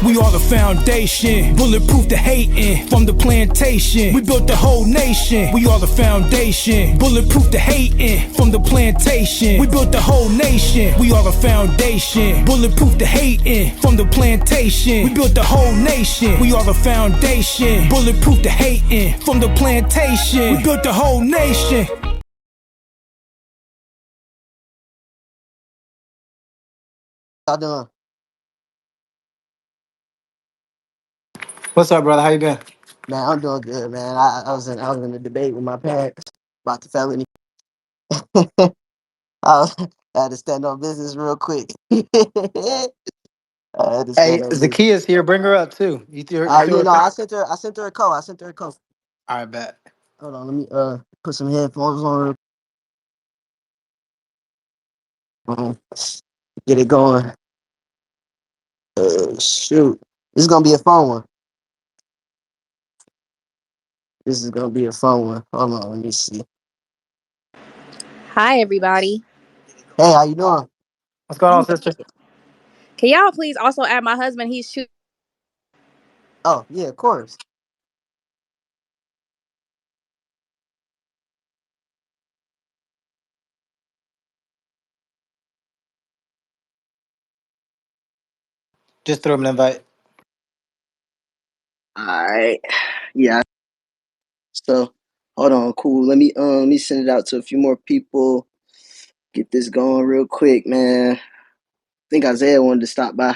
We are the foundation, bulletproof the hating. From the plantation, we built the whole nation. We are the foundation, bulletproof the hating. From the plantation, we built the whole nation. We are the foundation, bulletproof the hating. From the plantation, we built the whole nation. We are the foundation, bulletproof the hating. From the plantation, we built the whole nation. Y'all doing? What's up, brother? How you been? Man, I'm doing good, man. I was in a debate with my parents about the felony. I, was, I had to stand on business real quick. I had to Hey, stand on business. Zakia's here. Bring her up too. You threw her. I sent her a call. I sent her a call. I bet. Hold on, let me put some headphones on real quick. Get it going. Shoot. This is gonna be a fun one. This is gonna be a fun one. Hold on, let me see. Hi, everybody. Hey, how you doing? What's going on, sister? Can y'all please also add my husband? He's shooting. Oh, yeah, of course. Just threw him an invite. Alright. Yeah. So hold on, cool. Let me send it out to a few more people. Get this going real quick, man. I think Isaiah wanted to stop by.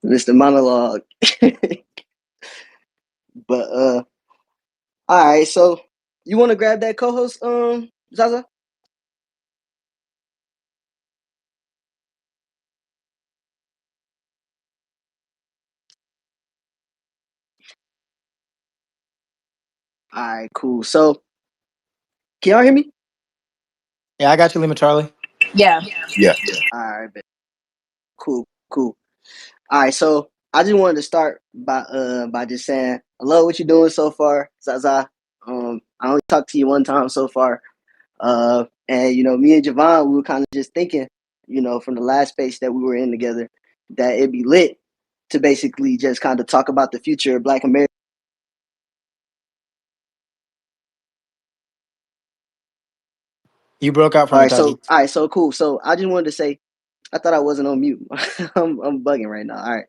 Mr. Monologue. But all right, so you wanna grab that co-host, Zaza? Alright, cool. So can y'all hear me? Yeah, I got you, Lima Charlie. Yeah. Yeah. Alright, cool, cool. Alright, so I just wanted to start by just saying I love what you're doing so far, Zaza. I only talked to you one time so far. And me and Javon, we were kind of just thinking, from the last space that we were in together, that it'd be lit to basically just kind of talk about the future of Black America. You broke out for me, Taji. All right, so cool. So I just wanted to say, I thought I wasn't on mute. I'm bugging right now. All right,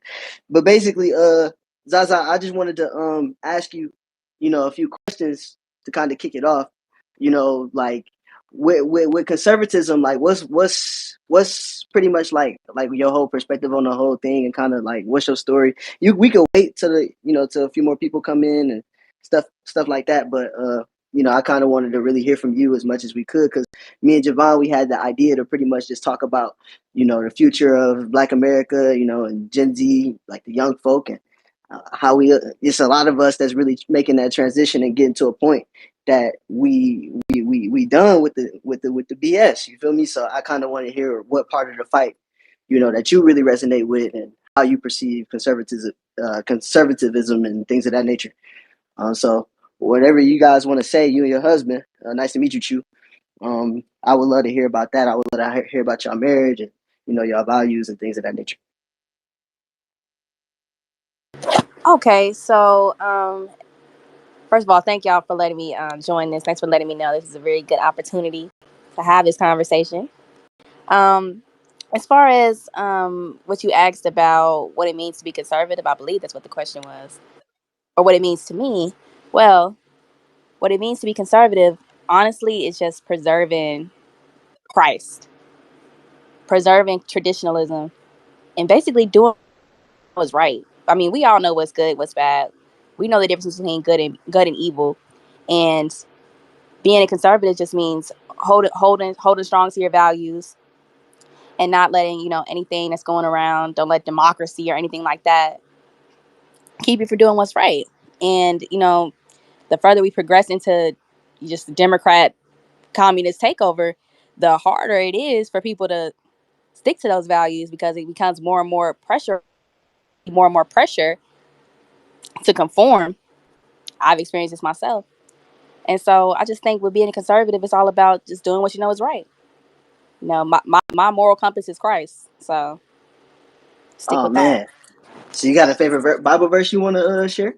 but basically, Zaza, I just wanted to ask you, a few questions to kind of kick it off. Like with conservatism, like what's pretty much like your whole perspective on the whole thing, and kind of like what's your story? We could wait till till a few more people come in and stuff like that, but I kind of wanted to really hear from you as much as we could, because me and Javon, we had the idea to pretty much just talk about the future of Black America, and Gen Z, like the young folk, and how it's a lot of us that's really making that transition and getting to a point that we done with the BS. You feel me? So I kind of want to hear what part of the fight, that you really resonate with, and how you perceive conservatism and things of that nature. So whatever you guys want to say, you and your husband, nice to meet you, Chu. I would love to hear about that. I would love to hear about your marriage and your values and things of that nature. Okay, so first of all, thank y'all for letting me join this. Thanks for letting me know this is a very good opportunity to have this conversation. As far as what you asked about what it means to be conservative, I believe that's what the question was, or what it means to me. Well, what it means to be conservative, honestly, is just preserving Christ, preserving traditionalism, and basically doing what's right. I mean, we all know what's good, what's bad. We know the difference between good and evil. And being a conservative just means holding strong to your values, and not letting anything that's going around. Don't let democracy or anything like that keep you from doing what's right. And the further we progress into just the Democrat communist takeover, the harder it is for people to stick to those values, because it becomes more and more pressure to conform. I've experienced this myself. And so I just think with being a conservative, it's all about just doing what you know is right. My moral compass is Christ. So Stick Oh with that. man. So you got a favorite Bible verse you want to share?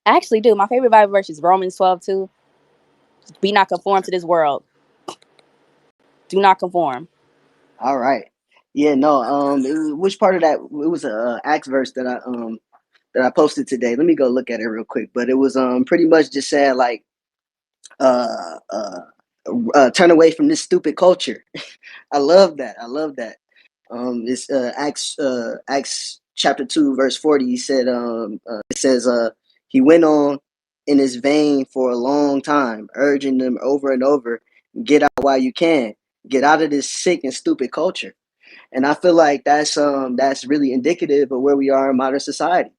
I actually do. My favorite Bible verse is Romans 12:2. Be not conformed to this world. Do not conform. All right. Yeah, no. Which part of that? It was a Acts verse that I posted today. Let me go look at it real quick. But it was pretty much just saying like uh uh, turn away from this stupid culture. I love that. I love that. It's Acts chapter 2 verse 40. He said it says he went on in his vein for a long time, urging them over and over, get out while you can, get out of this sick and stupid culture. And I feel like that's really indicative of where we are in modern society,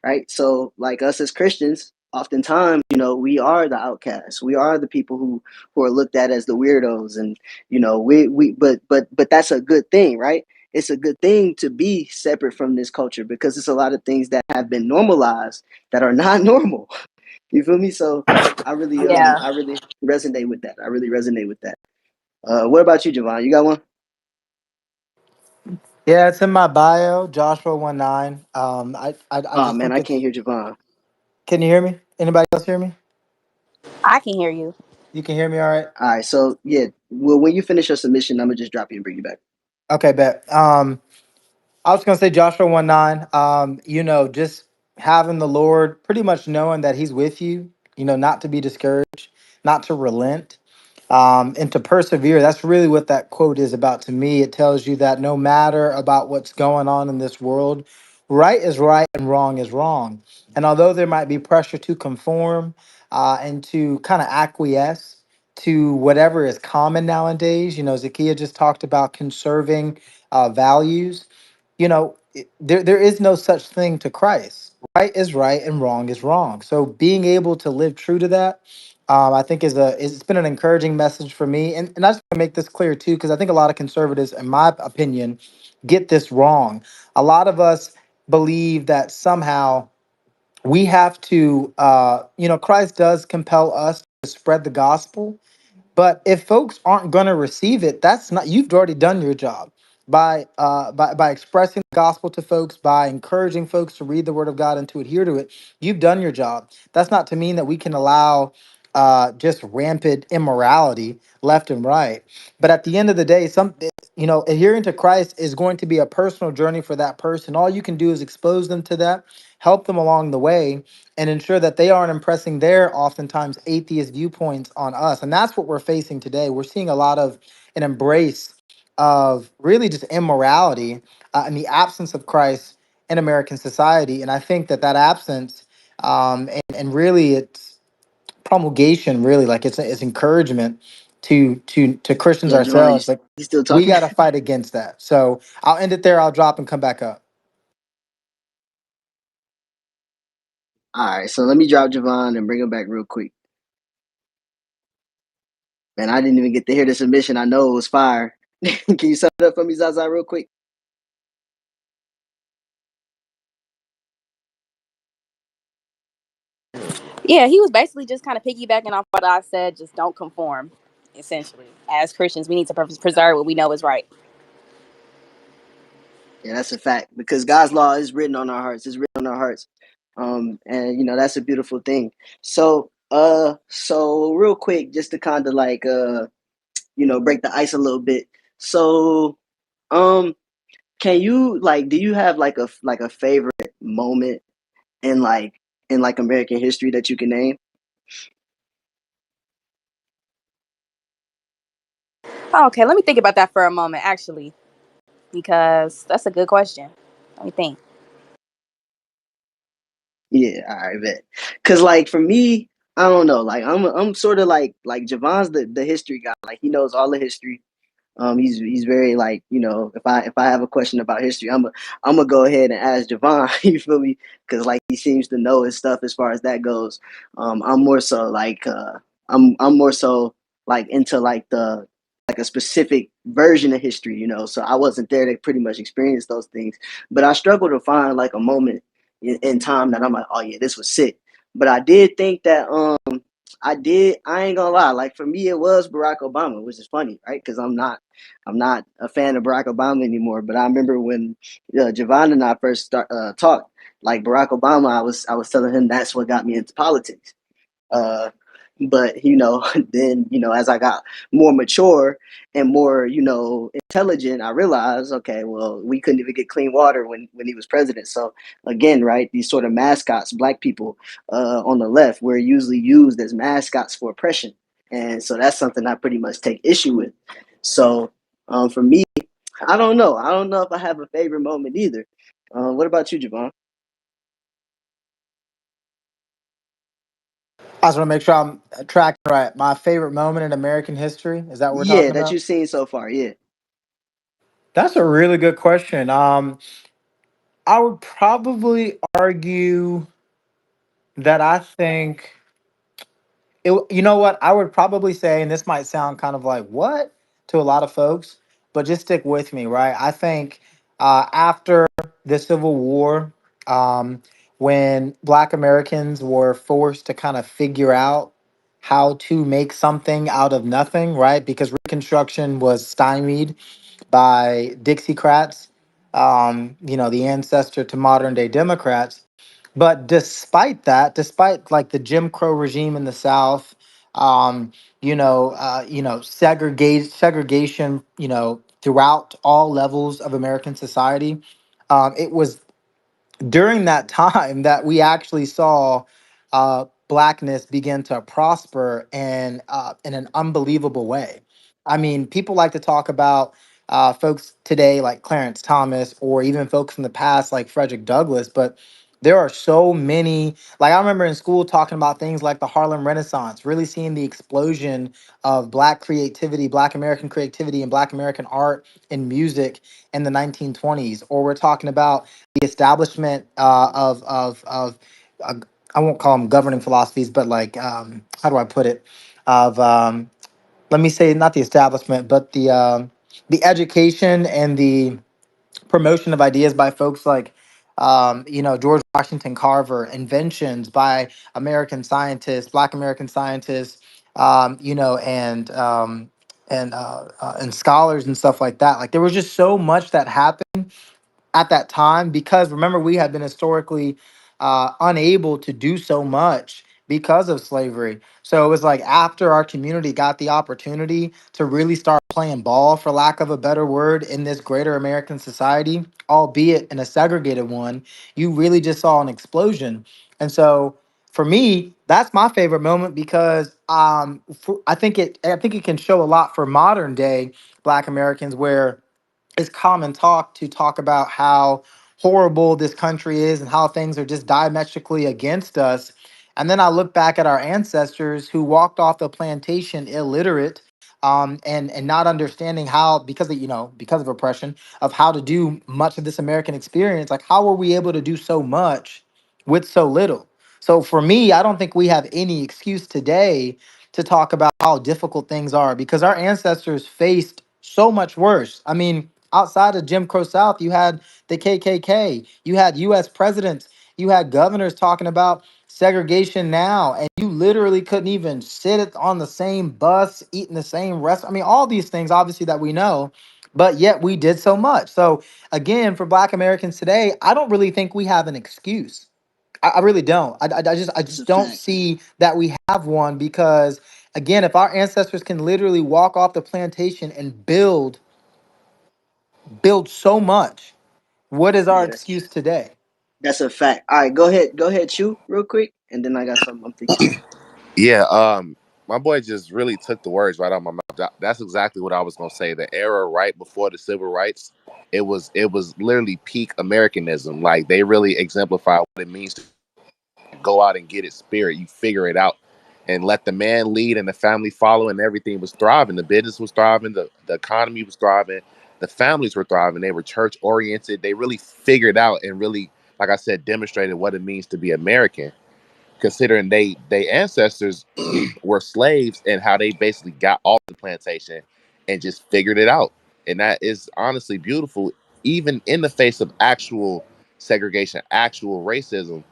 right? So like us as Christians, oftentimes, we are the outcasts. We are the people who are looked at as the weirdos, and but that's a good thing, right? It's a good thing to be separate from this culture because it's a lot of things that have been normalized that are not normal. You feel me? So Yeah. I really resonate with that. I really resonate with that. What about you, Javon? You got one? Yeah, it's in my bio, Joshua 1:9. I Oh just man, think I it's. can't hear Javon. Can you hear me? Anybody else hear me? I can hear you. You can hear me all right? All right, so yeah, well, when you finish your submission, I'm gonna just drop you and bring you back. Okay, bet. I was gonna say Joshua 1:9. Just having the Lord, pretty much knowing that He's with you. Not to be discouraged, not to relent, and to persevere. That's really what that quote is about to me. It tells you that no matter about what's going on in this world, right is right and wrong is wrong. And although there might be pressure to conform and to kind of acquiesce to whatever is common nowadays, Zakiya just talked about conserving values. There is no such thing to Christ. Right is right and wrong is wrong. So being able to live true to that, I think it's been an encouraging message for me. And I just want to make this clear too, because I think a lot of conservatives, in my opinion, get this wrong. A lot of us believe that somehow we have to, Christ does compel us to spread the gospel, but if folks aren't going to receive it, that's not, you've already done your job by expressing the gospel to folks, by encouraging folks to read the word of God and to adhere to it. You've done your job. That's not to mean that we can allow just rampant immorality left and right. But at the end of the day, adhering to Christ is going to be a personal journey for that person. All you can do is expose them to that, help them along the way, and ensure that they aren't impressing their oftentimes atheist viewpoints on us. And that's what we're facing today. We're seeing a lot of an embrace of really just immorality and the absence of Christ in American society. And I think that absence and really it's promulgation, really, like it's encouragement to Christians Yo, Javon, ourselves. Like you still we talking? got to fight against that. So I'll end it there. I'll drop and come back up. All right, so let me drop Javon and bring him back real quick. Man, I didn't even get to hear the submission. I know it was fire. Can you sum it up for me, Zaza, real quick? Yeah, he was basically just kind of piggybacking off what I said. Just don't conform. Essentially, as Christians, we need to preserve what we know is right. Yeah, that's a fact because God's law is written on our hearts. It's written on our hearts, and that's a beautiful thing. So real quick, just to kind of like break the ice a little bit. So, can you like, do you have like a favorite moment in like American history that you can name? Okay, let me think about that for a moment, actually, because that's a good question. Let me think. Yeah, all right, bet. Cause like for me, I don't know. Like I'm sort of like Javon's the history guy. Like he knows all the history. He's very like if I have a question about history, I'm gonna go ahead and ask Javon. You feel me? Because like he seems to know his stuff as far as that goes. I'm more so like I'm more so like into like the like a specific version of history. So I wasn't there to pretty much experience those things, but I struggle to find like a moment in time that I'm like, oh yeah, this was sick. But I did think that I did. I ain't gonna lie. Like for me, it was Barack Obama, which is funny, right? Because I'm not a fan of Barack Obama anymore. But I remember when Javon and I first talked, like Barack Obama, I was telling him that's what got me into politics. Uh, but then as I got more mature and more intelligent, I realized, okay, well, we couldn't even get clean water when he was president. So again, right, these sort of mascots, black people on the left, were usually used as mascots for oppression, and so that's something I pretty much take issue with. So for me, I don't know. I don't know if I have a favorite moment either. What about you, Javon? I just want to make sure I'm tracking right. My favorite moment in American history, is that what we're Yeah, talking that about? you've seen so far. Yeah. That's a really good question. I would probably argue that I think you know what? I would probably say, and this might sound kind of like what to a lot of folks, but just stick with me, right? I think after the Civil War, um, when Black Americans were forced to kind of figure out how to make something out of nothing, right? Because Reconstruction was stymied by Dixiecrats, the ancestor to modern day Democrats. But despite that, despite like the Jim Crow regime in the South, segregation, throughout all levels of American society, it was during that time that we actually saw blackness begin to prosper in an unbelievable way. I mean, people like to talk about folks today like Clarence Thomas or even folks in the past like Frederick Douglass, but there are so many. Like I remember in school talking about things like the Harlem Renaissance, really seeing the explosion of Black creativity, Black American creativity, and Black American art and music in the 1920s. Or we're talking about the establishment of uh, I won't call them governing philosophies, but like how do I put it? Of Let me say not the establishment, but the education and the promotion of ideas by folks like George Washington Carver, inventions by American scientists, Black American scientists, and scholars and stuff like that. Like there was just so much that happened at that time because remember we had been historically unable to do so much because of slavery. So it was like after our community got the opportunity to really start playing ball, for lack of a better word, in this greater American society, albeit in a segregated one, you really just saw an explosion. And so for me, that's my favorite moment because I think it can show a lot for modern day Black Americans where it's common talk to talk about how horrible this country is and how things are just diametrically against us. And then I look back at our ancestors who walked off the plantation illiterate, and not understanding how, because of oppression, of how to do much of this American experience. Like, how were we able to do so much with so little? So for me, I don't think we have any excuse today to talk about how difficult things are because our ancestors faced so much worse. I mean, outside of Jim Crow South, you had the KKK, you had US presidents, you had governors talking about segregation now, and you literally couldn't even on the same bus, eat in the same restaurant. I mean, all these things, obviously, that we know, but yet we did so much. So, again, for Black Americans today, I don't really think we have an excuse. I really don't. I It's a just don't fact. see that we have one because, again, if our ancestors can literally walk off the plantation and build so much. What is our Yeah, excuse today? that's a fact. All right, go ahead, chew real quick, and then I got something I'm thinking. Yeah, my boy just really took the words right out of my mouth. That's exactly what I was gonna say. The era right before the civil rights, it was literally peak Americanism. Like they really exemplify what it means to go out and get it spirit. You figure it out and let the man lead and the family follow, and everything was thriving. The business was thriving, the economy was thriving, the families were thriving. They were church oriented. They really figured out and really, like I said, demonstrated what it means to be American, considering they ancestors were slaves and how they basically got off the plantation and just figured it out. And that is honestly beautiful, even in the face of actual segregation, actual racism.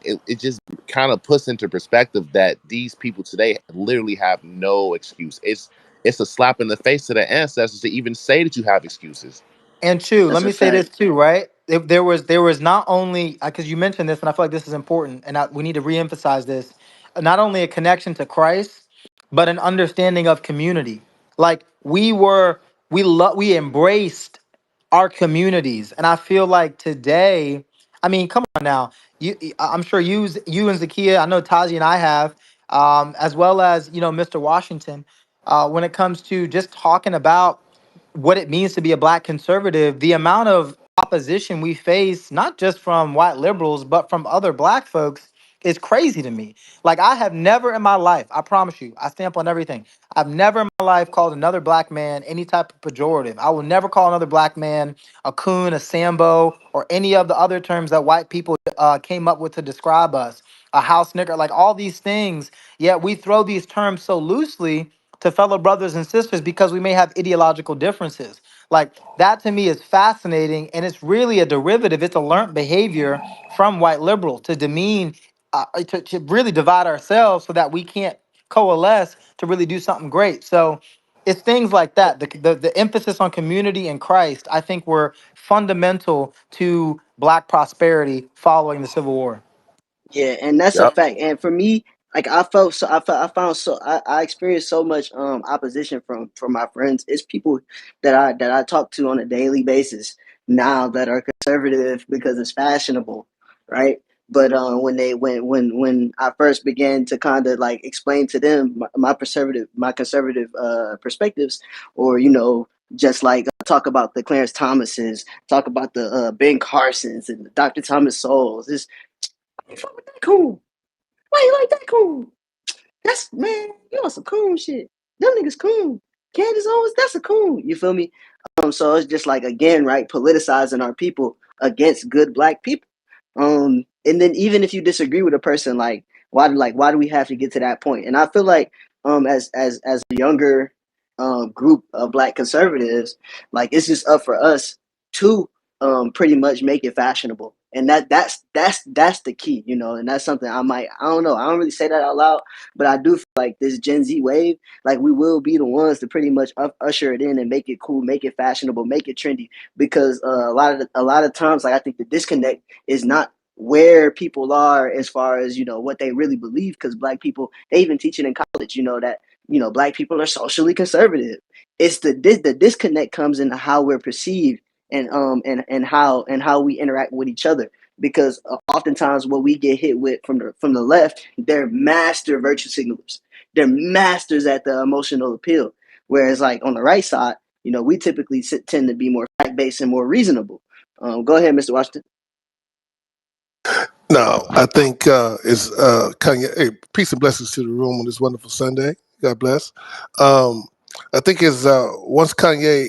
it just kind of puts into perspective that these people today literally have no excuse. It's a slap in the face to their ancestors to even say that you have excuses. And Chu, let That's a me say this fact. too, right? If there was not only because you mentioned this, and I feel like this is important, and we need to reemphasize this, not only a connection to Christ, but an understanding of community. Like we embraced our communities, and I feel like today, I mean, come on now, I'm sure you and Zakia, I know Tazi and I have, as well as Mr. Washington, when it comes to just talking about what it means to be a black conservative, the amount of opposition we face, not just from white liberals, but from other black folks, is crazy to me. Like, I have never in my life, I promise you, I stamp on everything. I've never in my life called another black man any type of pejorative. I will never call another black man a coon, a Sambo, or any of the other terms that white people came up with to describe us. A house nigger, like all these things. Yet we throw these terms so loosely to fellow brothers and sisters because we may have ideological differences. Like that to me is fascinating, and it's really a derivative. It's a learned behavior from white liberal to demean, to really divide ourselves so that we can't coalesce to really do something great. So it's things like that. The emphasis on community and Christ, I think, were fundamental to Black prosperity following the Civil War. Yeah, and that's a Yep. fact. And for me, like I found so I experienced so much opposition from my friends. It's people that I talk to on a daily basis now that are conservative because it's fashionable, right? But when I first began to kind of like explain to them my conservative perspectives, or just like talk about the Clarence Thomases, talk about the Ben Carsons and the Dr. Thomas Souls, you fuck with that coon. Why you like that coon? That's man, you on some coon shit. Them niggas coon. Candace Owens, that's a coon. You feel me? So it's just like again, right, politicizing our people against good black people. And then even if you disagree with a person, why do we have to get to that point? And I feel like as a younger group of black conservatives, like it's just up for us to pretty much make it fashionable. And that's the key, and that's something I don't know, I don't really say that out loud, but I do feel like this Gen Z wave, like we will be the ones to pretty much usher it in and make it cool, make it fashionable, make it trendy. Because a lot of times, like I think the disconnect is not where people are as far as what they really believe. Because black people, they even teach it in college, that black people are socially conservative. It's the disconnect comes into how we're perceived and how we interact with each other. Because oftentimes what we get hit with from the left, they're master virtue signalers. They're masters at the emotional appeal. Whereas like on the right side, we typically tend to be more fact based and more reasonable. Go ahead, Mr. Washington. No, I think it's Kanye. Hey, peace and blessings to the room on this wonderful Sunday. God bless. I think it's once Kanye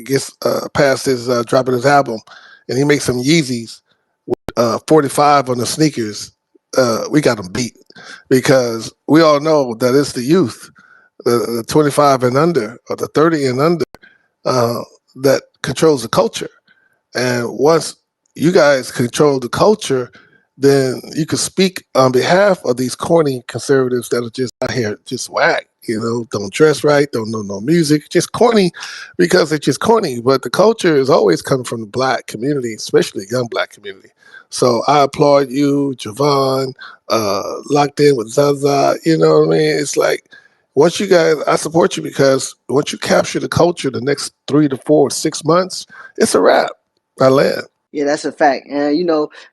gets past his dropping his album, and he makes some Yeezys with 45 on the sneakers, we got him beat, because we all know that it's the youth, the 25 and under, or the 30 and under, that controls the culture. And once you guys control the culture, then you can speak on behalf of these corny conservatives that are just out here just whack, don't dress right, don't know no music, just corny because it's just corny. But the culture is always coming from the black community, especially the young black community. So I applaud you, Javon, locked in with Zaza, you know what I mean? It's like, once you guys, I support you, because once you capture the culture the next 3 to 4, 6 months, it's a wrap. I land. Yeah, that's a fact. And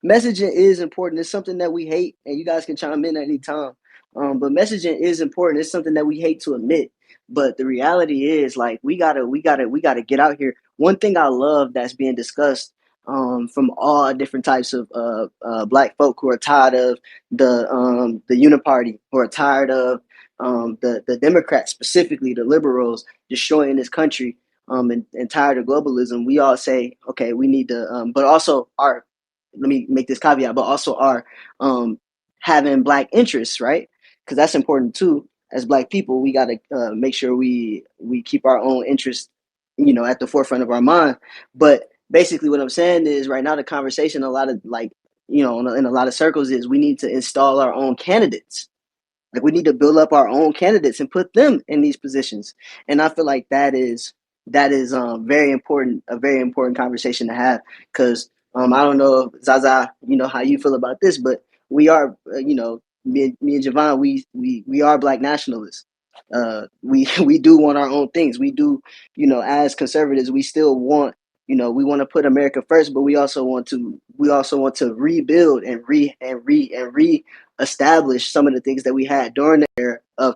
messaging is important. It's something that we hate, and you guys can chime in at any time. But messaging is important. It's something that we hate to admit. But the reality is, like, we gotta get out here. One thing I love that's being discussed from all different types of black folk who are tired of the uniparty, who are tired of the Democrats, specifically the liberals, destroying this country. And tired of globalism, we all say, okay, we need to, but also let me make this caveat, but also our having black interests, right? Because that's important too. As black people, we got to make sure we keep our own interests, at the forefront of our mind. But basically, what I'm saying is, right now, the conversation, a lot of like in a lot of circles is we need to install our own candidates. Like we need to build up our own candidates and put them in these positions. And I feel like that is very important, a very important conversation to have. Because I don't know, Zaza, how you feel about this, but we are, me and Javon, we are Black nationalists. We do want our own things. We do, as conservatives, we still want, we want to put America first, but we also want to rebuild and establish some of the things that we had during the era of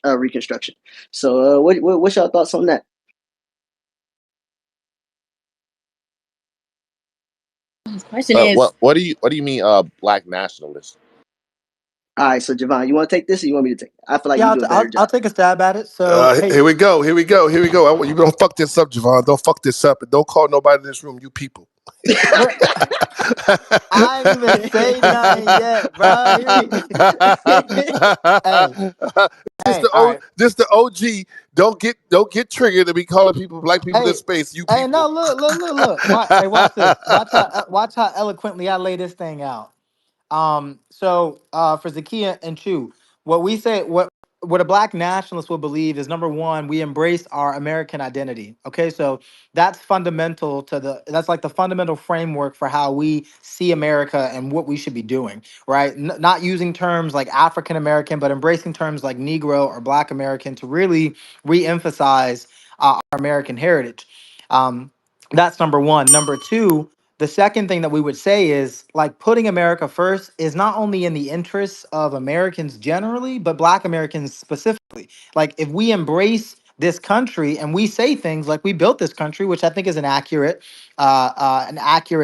reconstruction. So, what's your thoughts on that? His question is, What do you mean, black nationalist? All right, so Javon, you want to take this, or you want me to take it? I feel like Yeah, you do a better I'll job. take a stab at it. So, hey, Here we go. Here we go. Here we go. You don't fuck this up, Javon. Don't fuck this up, and don't call nobody in this room you people. we're, I ain't even say nothing yet, bro. Hey, Just hey, the all right. just the OG. Don't get triggered and be calling people, black people in Hey, space, you hey, no, people. look. Watch this. Watch how eloquently I lay this thing out. For Zakia and Chu, what we say, what a black nationalist will believe is number one, we embrace our American identity. Okay, so that's fundamental that's like the fundamental framework for how we see America and what we should be doing, right? Not using terms like African American, but embracing terms like Negro or Black American to really re-emphasize our American heritage. That's number one. Number two, the second thing that we would say is like putting America first is not only in the interests of Americans generally, but Black Americans specifically. Like if we embrace this country and we say things like we built this country, which I think is an accurate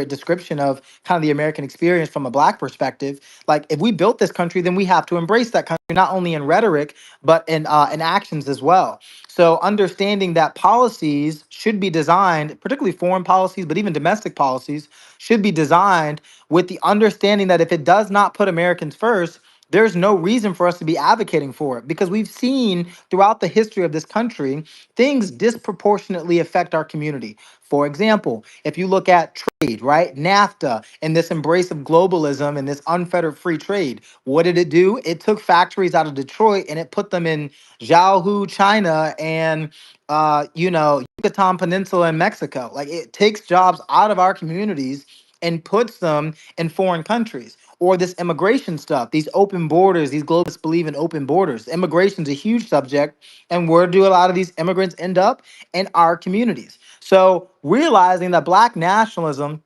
description of kind of the American experience from a Black perspective. Like if we built this country, then we have to embrace that country not only in rhetoric but in actions as well. So understanding that policies should be designed, particularly foreign policies, but even domestic policies, should be designed with the understanding that if it does not put Americans first, there's no reason for us to be advocating for it because we've seen throughout the history of this country, things disproportionately affect our community. For example, if you look at trade, right? NAFTA and this embrace of globalism and this unfettered free trade, what did it do? It took factories out of Detroit and it put them in Zhaohu, China, and Yucatan Peninsula in Mexico. Like it takes jobs out of our communities and puts them in foreign countries. Or this immigration stuff, these open borders, these globalists believe in open borders. Immigration's a huge subject. And where do a lot of these immigrants end up? In our communities. So realizing that Black nationalism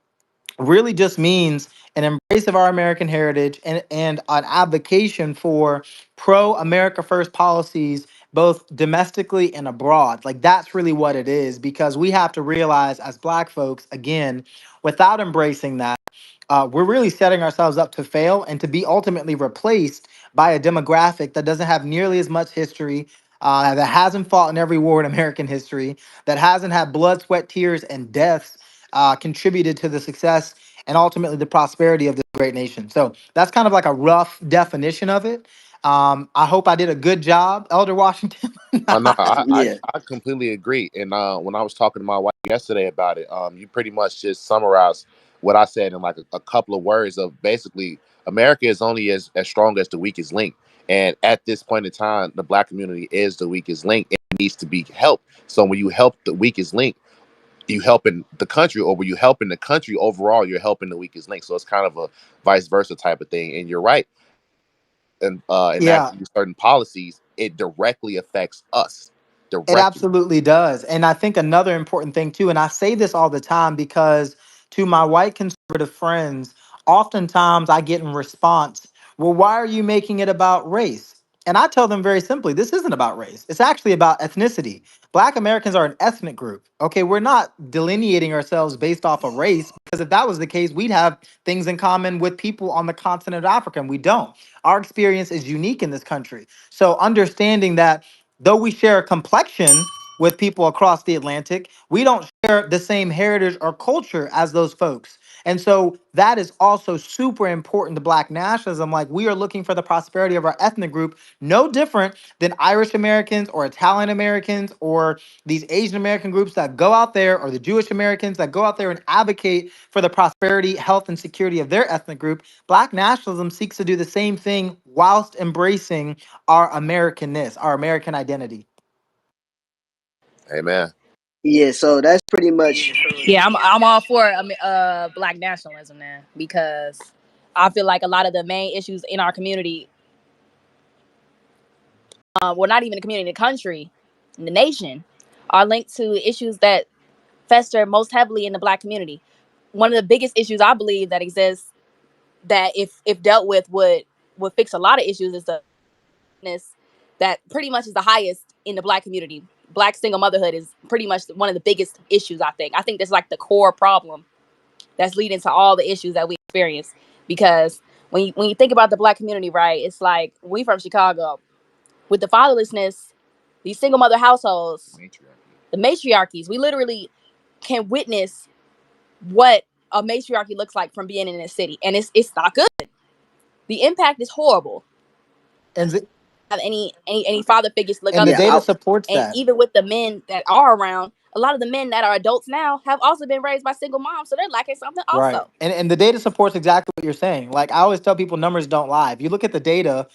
really just means an embrace of our American heritage and an advocacy for pro America First policies, both domestically and abroad. Like that's really what it is, because we have to realize as Black folks, again, without embracing that, we're really setting ourselves up to fail and to be ultimately replaced by a demographic that doesn't have nearly as much history, that hasn't fought in every war in American history, that hasn't had blood, sweat, tears, and deaths contributed to the success and ultimately the prosperity of this great nation. So that's kind of like a rough definition of it. I hope I did a good job, Elder Washington. No, I Yeah. I completely agree. And when I was talking to my wife yesterday about it, you pretty much just summarized what I said in like a couple of words of basically America is only as strong as the weakest link. And at this point in time, the Black community is the weakest link. It needs to be helped. So when you help the weakest link, you helping the country, or when you helping the country overall, you're helping the weakest link. So it's kind of a vice versa type of thing. And you're right. And Yeah, enacting certain policies, it directly affects us it directly. absolutely does. And I think another important thing too, and I say this all the time because to my white conservative friends, oftentimes I get in response, well, why are you making it about race? And I tell them very simply, this isn't about race. It's actually about ethnicity. Black Americans are an ethnic group. Okay, we're not delineating ourselves based off of race, because if that was the case, we'd have things in common with people on the continent of Africa, and we don't. Our experience is unique in this country. So understanding that though we share a complexion, with people across the Atlantic. We don't share the same heritage or culture as those folks. And so that is also super important to Black nationalism. Like, we are looking for the prosperity of our ethnic group, no different than Irish Americans or Italian Americans or these Asian American groups that go out there, or the Jewish Americans that go out there and advocate for the prosperity, health, and security of their ethnic group. Black nationalism seeks to do the same thing whilst embracing our Americanness, our American identity. Amen. Yeah, so that's pretty much. Yeah, I'm all for Black nationalism now, because I feel like a lot of the main issues in our community, well, not even the community, the country, the nation, are linked to issues that fester most heavily in the Black community. One of the biggest issues I believe that exists, that if dealt with would fix a lot of issues, is the that pretty much is the highest in the Black community. Black single motherhood is pretty much one of the biggest issues. I think that's like the core problem that's leading to all the issues that we experience. Because when you think about the Black community, right, it's like, we from Chicago, with the fatherlessness, these single mother households, the matriarchies, we literally can witness what a matriarchy looks like from being in a city, and it's not good. The impact is horrible. And the, Have any father figures to look and up the Yeah, to. data I, supports And that. even with the men that are around, a lot of the men that are adults now have also been raised by single moms, so they're lacking something Right. also. And the data supports exactly what you're saying. Like, I always tell people, numbers don't lie. If you look at the data,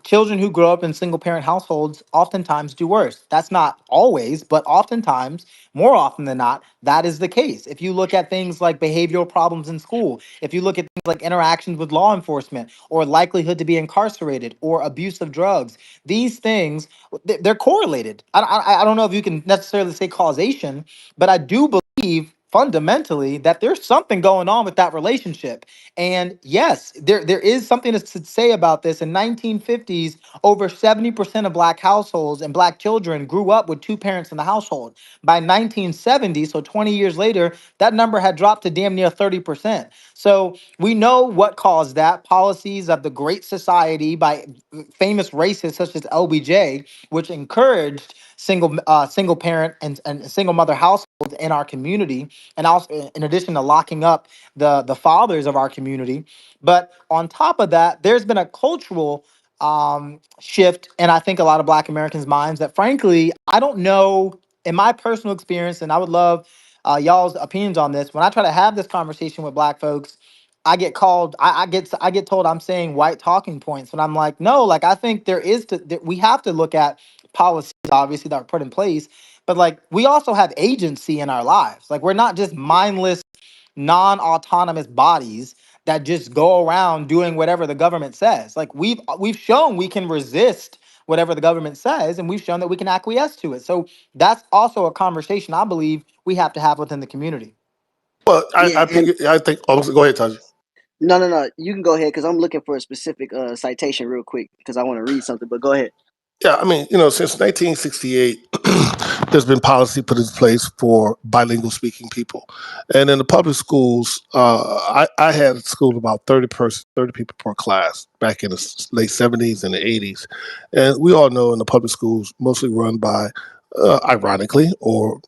children who grow up in single parent households oftentimes do worse. That's not always, but oftentimes, more often than not, that is the case. If you look at things like behavioral problems in school, if you look at things like interactions with law enforcement, or likelihood to be incarcerated, or abuse of drugs, these things, they're correlated. I don't know if you can necessarily say causation, but I do believe fundamentally that there's something going on with that relationship. And yes, there is something to say about this. In 1950s, over 70% of Black households and Black children grew up with two parents in the household. By 1970, so 20 years later, that number had dropped to damn near 30%. So we know what caused that. Policies of the Great Society by famous racists such as LBJ, which encouraged single parent and single mother households in our community, and also in addition to locking up the fathers of our community. But on top of that, there's been a cultural shift, and I think a lot of Black Americans' minds, that frankly, I don't know, in my personal experience, and I would love y'all's opinions on this. When I try to have this conversation with Black folks, I get called, I get told I'm saying white talking points, and I'm like, no, like, I think that we have to look at policies, obviously, that are put in place, but like, we also have agency in our lives. Like, we're not just mindless, non-autonomous bodies that just go around doing whatever the government says. Like, we've shown we can resist whatever the government says, and we've shown that we can acquiesce to it. So that's also a conversation I believe we have to have within the community. Well, yeah, I and think. Oh, go ahead, Taji. no. You can go ahead because I'm looking for a specific citation real quick because I want to read something. But go ahead. Yeah, I mean, since 1968, there's been policy put in place for bilingual speaking people, and in the public schools, I had a school of about 30 people per class back in the late 70s and the 80s, and we all know in the public schools, mostly run by, ironically or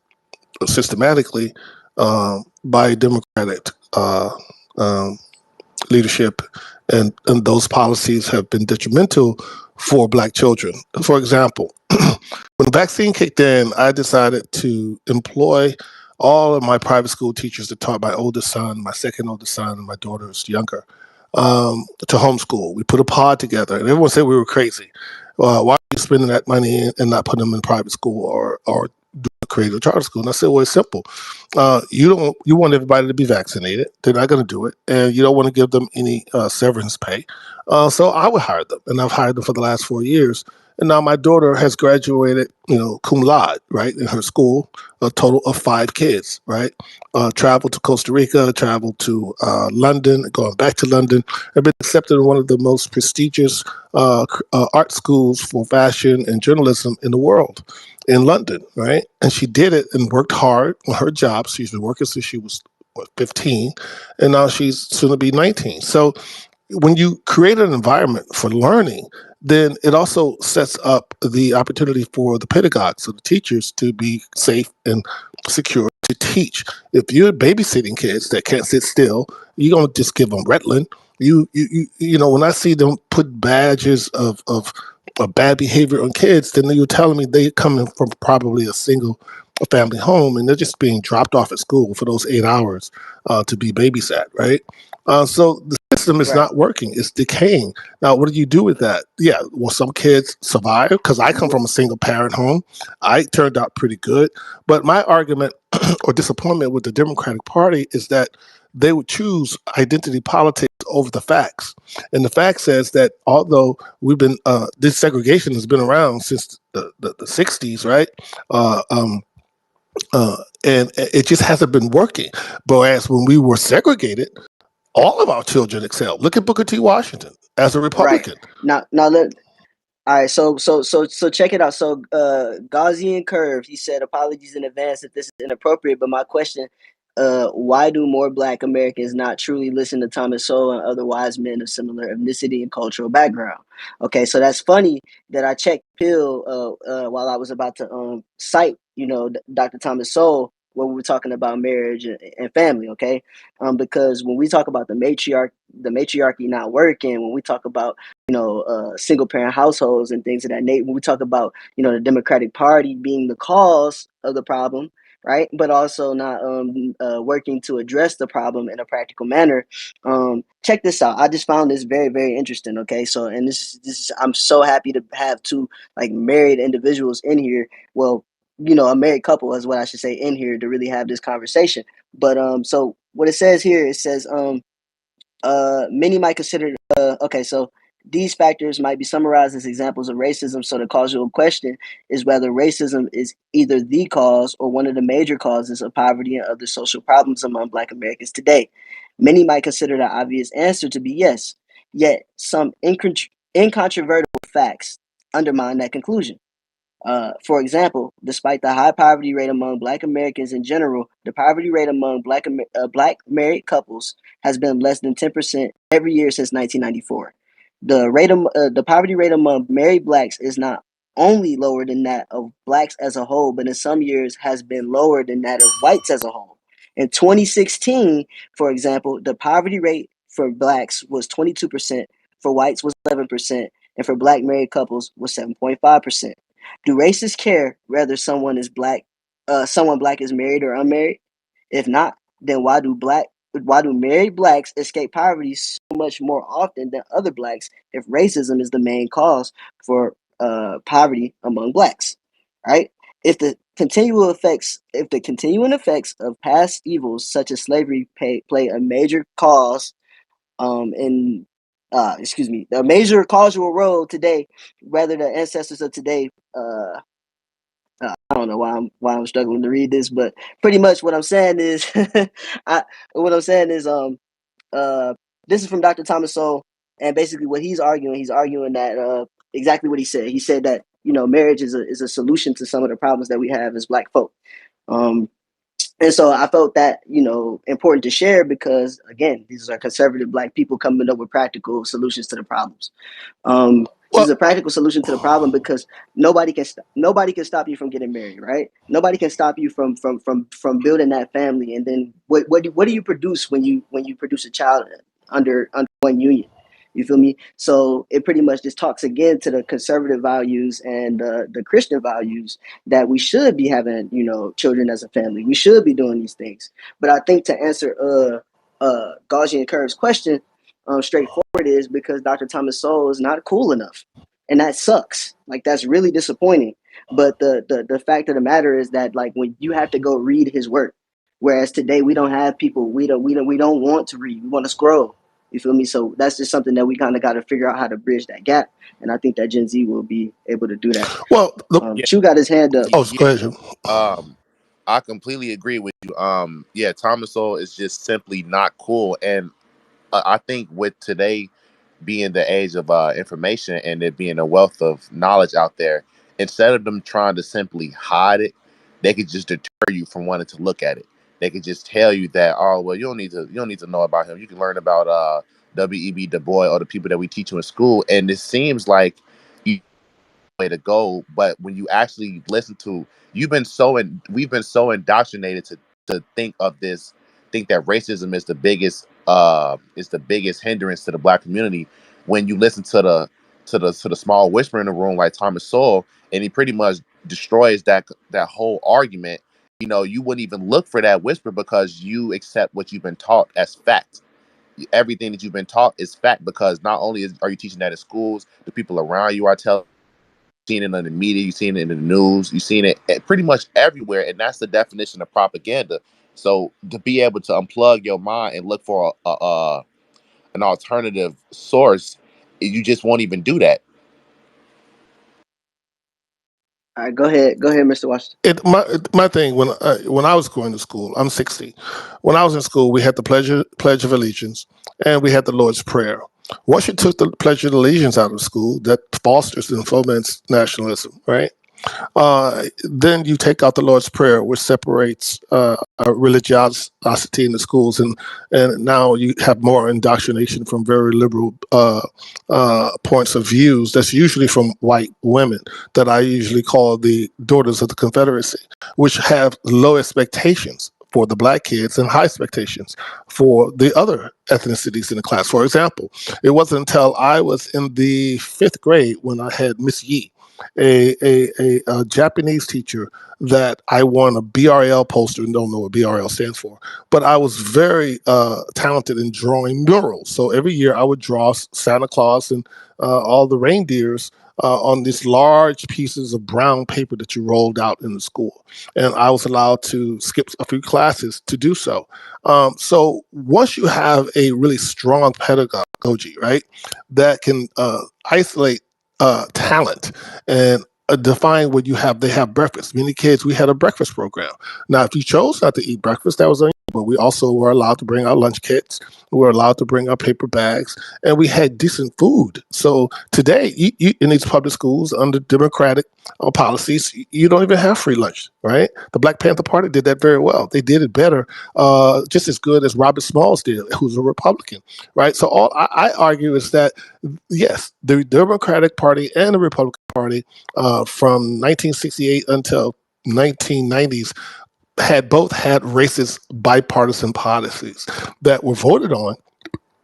systematically, by Democratic um, leadership, and those policies have been detrimental for Black children. For example, when the vaccine kicked in, I decided to employ all of my private school teachers that taught my oldest son, my second oldest son, and my daughter is younger, to homeschool. We put a pod together, and everyone said we were crazy. Why are you spending that money and not putting them in private school or create a charter school? And I said, well, it's simple. You want everybody to be vaccinated. They're not going to do it, and you don't want to give them any severance pay. So I would hire them, and I've hired them for the last 4 years. And now my daughter has graduated, cum laude, right, in her school. A total of 5 kids, right? Traveled to Costa Rica, traveled to London, going back to London. I've been accepted in one of the most prestigious art schools for fashion and journalism in the world, in London, right? And she did it and worked hard on her job. She's been working since she was 15, and now she's soon to be 19. So when you create an environment for learning, then it also sets up the opportunity for the pedagogues, so the teachers, to be safe and secure to teach. If you're babysitting kids that can't sit still, you don't just give them Ritalin. When I see them put badges of bad behavior on kids, then you're telling me they're coming from probably a single family home and they're just being dropped off at school for those 8 hours to be babysat, right? So the system is Right. not working. It's decaying. Now, what do you do with that? Yeah, well, some kids survive because I come from a single parent home. I turned out pretty good. But my argument or disappointment with the Democratic Party is that they would choose identity politics over the facts. And the fact says that although we've been, this segregation has been around since the 60s, right? Uh, um, and it just hasn't been working. Whereas when we were segregated, all of our children excelled. Look at Booker T. Washington as a Right. Republican. Now all right, so check it out. So Gaussian curve, he said apologies in advance if this is inappropriate, but my question, why do more Black Americans not truly listen to Thomas Sowell and other wise men of similar ethnicity and cultural background? Okay, so that's funny that I checked Pill while I was about to cite, Dr. Thomas Sowell when we were talking about marriage and family, okay? Because when we talk about the matriarchy not working, when we talk about single parent households and things of that nature. When we talk about, the Democratic Party being the cause of the problem, right? But also not working to address the problem in a practical manner. Check this out. I just found this very, very interesting. Okay, so and this is I'm so happy to have two like married individuals in here. Well, a married couple is what I should say in here to really have this conversation. But so what it says here, it says many might consider okay, so these factors might be summarized as examples of racism. So the causal question is whether racism is either the cause or one of the major causes of poverty and other social problems among Black Americans today. Many might consider the obvious answer to be yes, yet some incontrovertible facts undermine that conclusion. For example, despite the high poverty rate among Black Americans in general, the poverty rate among Black married couples has been less than 10% every year since 1994. The poverty rate among married Blacks is not only lower than that of Blacks as a whole, but in some years has been lower than that of whites as a whole. In 2016, for example, the poverty rate for Blacks was 22%, for whites was 11%, and for Black married couples was 7.5%. Do racists care whether someone Black is married or unmarried? If not, then why do married Blacks escape poverty so much more often than other Blacks if racism is the main cause for poverty among Blacks? Right? If the continuing effects of past evils such as slavery play a major cause in a major causal role today, whether the ancestors of today I don't know why I'm struggling to read this, but pretty much what I'm saying is, I what I'm saying is, uh, this is from Dr. Thomas Sowell, and basically what he's arguing that exactly what he said. He said that marriage is a solution to some of the problems that we have as Black folk. Um, and so I felt that important to share because again, these are conservative Black people coming up with practical solutions to the problems. This is Well, a practical solution to the problem because nobody can stop you from getting married, right? Nobody can stop you from building that family. And then what do you produce when you produce a child under one union? You feel me? So it pretty much just talks again to the conservative values and the Christian values that we should be having, children as a family. We should be doing these things. But I think to answer Gaussian Curve's question, straightforward is because Dr. Thomas Sowell is not cool enough, and that sucks. Like that's really disappointing. But the fact of the matter is that like when you have to go read his work, whereas today we don't have people. We don't want to read. We want to scroll. You feel me? So that's just something that we kind of got to figure out how to bridge that gap, and I think that Gen Z will be able to do that. well, Yeah, Chu got his hand up. go yeah. ahead, Jim. I completely agree with you. Yeah, Thomas Sowell is just simply not cool, and I think with today being the age of information and it being a wealth of knowledge out there, instead of them trying to simply hide it, they could just deter you from wanting to look at it. they could just tell you that, oh well, you don't need to know about him. You can learn about W.E.B. Du Bois or the people that we teach you in school. And it seems like you way to go, but when you actually listen to, we've been so indoctrinated to think that racism is the biggest hindrance to the Black community. When you listen to the small whisper in the room like Thomas Sowell, and he pretty much destroys that whole argument, you wouldn't even look for that whisper because you accept what you've been taught as fact. Everything that you've been taught is fact, because not only are you teaching that in schools, the people around you are telling. Seen it on the media, you've seen it in the news, you've seen it pretty much everywhere, and that's the definition of propaganda. So to be able to unplug your mind and look for an alternative source, you just won't even do that. All right, go ahead, Mr. Washington. My thing, when I was going to school, I'm 60. When I was in school, we had the Pledge of Allegiance, and we had the Lord's Prayer. Once you took the Pledge of Allegiance out of school, that fosters and foments nationalism, right? Then you take out the Lord's Prayer, which separates religiosity in the schools, and now you have more indoctrination from very liberal points of views. That's usually from white women that I usually call the daughters of the Confederacy, which have low expectations for the Black kids and high expectations for the other ethnicities in the class. For example, it wasn't until I was in the 5th grade when I had Miss Yee, a Japanese teacher, that I won a BRL poster, and don't know what BRL stands for, but I was very talented in drawing murals. So every year I would draw Santa Claus and all the reindeers on these large pieces of brown paper that you rolled out in the school. And I was allowed to skip a few classes to do so. So once you have a really strong pedagogy, right, that can isolate talent and define what you have. They have breakfast. Many kids, we had a breakfast program. Now, if you chose not to eat breakfast, that was on you, but we also were allowed to bring our lunch kits. We were allowed to bring our paper bags, and we had decent food. So today, you in these public schools under Democratic policies, you don't even have free lunch, right? The Black Panther Party did that very well. They did it better, just as good as Robert Smalls did, who's a Republican, right? So all I argue is that, yes, the Democratic Party and the Republican Party from 1968 until 1990s both had racist bipartisan policies that were voted on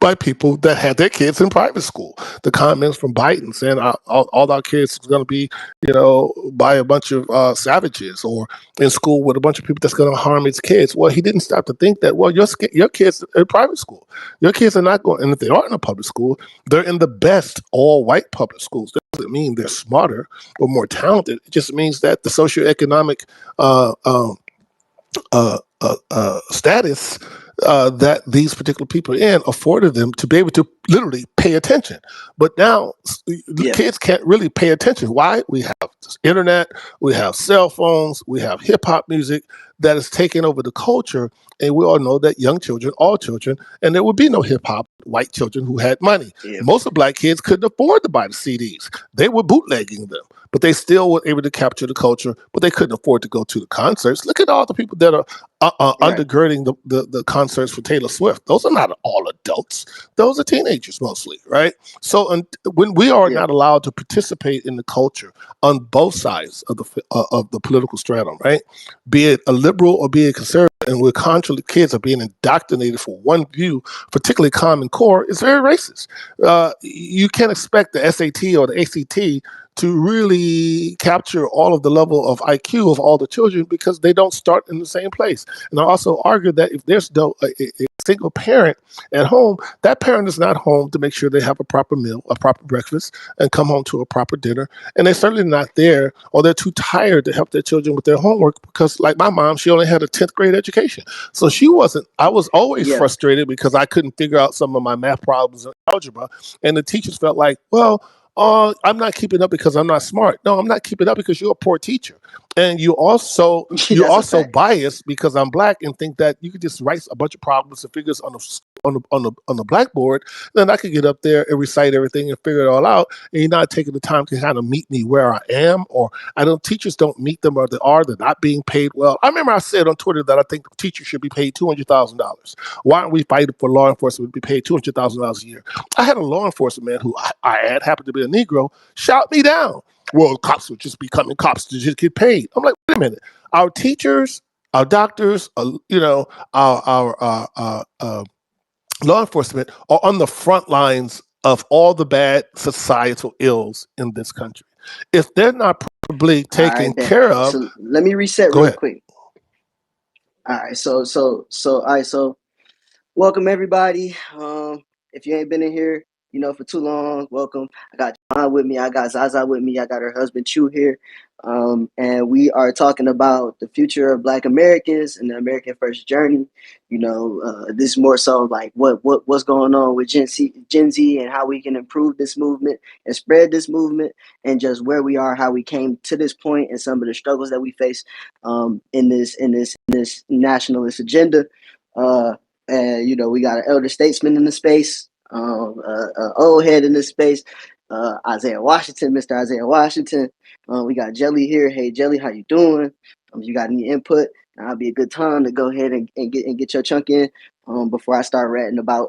by people that had their kids in private school. The comments from Biden saying all our kids are going to be, by a bunch of savages, or in school with a bunch of people that's going to harm his kids. Well, he didn't stop to think that, well, your kids are in private school. Your kids are not going, and if they are in a public school, they're in the best all-white public schools. That doesn't mean they're smarter or more talented. It just means that the socioeconomic status that these particular people are in afforded them to be able to literally pay attention. But now the kids can't really pay attention. Why? We have internet, we have cell phones, we have hip hop music that is taking over the culture. And we all know that young children, all children, and there would be no hip hop, white children who had money. Most of Black kids couldn't afford to buy the CDs. They were bootlegging them, but they still were able to capture the culture, but they couldn't afford to go to the concerts. Look at all the people that are undergirding the concerts for Taylor Swift. Those are not all adults. Those are teenagers mostly, right? So when we are not allowed to participate in the culture on both sides of the political stratum, right? Be it a liberal or be it conservative, and we're constantly, kids are being indoctrinated for one view, particularly Common Core, is very racist. You can't expect the SAT or the ACT to really capture all of the level of IQ of all the children because they don't start in the same place. And I also argue that if there's a single parent at home, that parent is not home to make sure they have a proper meal, a proper breakfast, and come home to a proper dinner. And they're certainly not there, or they're too tired to help their children with their homework because, like my mom, she only had a 10th grade education. So I was always frustrated because I couldn't figure out some of my math problems in algebra. And the teachers felt like, well, oh, I'm not keeping up because I'm not smart. No, I'm not keeping up because you're a poor teacher. And you're That's a also fact. biased because I'm black and think that you could just write a bunch of problems and figures on the blackboard. Then I could get up there and recite everything and figure it all out. And you're not taking the time to kind of meet me where I am, or I don't. Teachers don't meet them, or they're not being paid well. I remember I said on Twitter that I think teachers should be paid $200,000. Why aren't we fighting for law enforcement to be paid $200,000 a year? I had a law enforcement man who I had happened to be a Negro shout me down. Well, cops would just becoming cops to just get paid. I'm like, wait a minute. Our teachers, our doctors, our law enforcement are on the front lines of all the bad societal ills in this country. If they're not properly All taken right, bet. care of, So let me reset go real ahead. quick. All right, all right, so welcome everybody. If you ain't been in here, for too long, welcome. I got John with me. I got Zaza with me. I got her husband Chu here. And we are talking about the future of Black Americans and the American First journey. This is more so like what's going on with Gen Z, and how we can improve this movement and spread this movement, and just where we are, how we came to this point, and some of the struggles that we face in this nationalist agenda. And we got an elder statesman in the space, an old head in this space, Isaiah Washington, Mr. Isaiah Washington. We got Jelly here. Hey Jelly, how you doing? You got any input? That'll be a good time to go ahead and get your chunk in before I start ranting about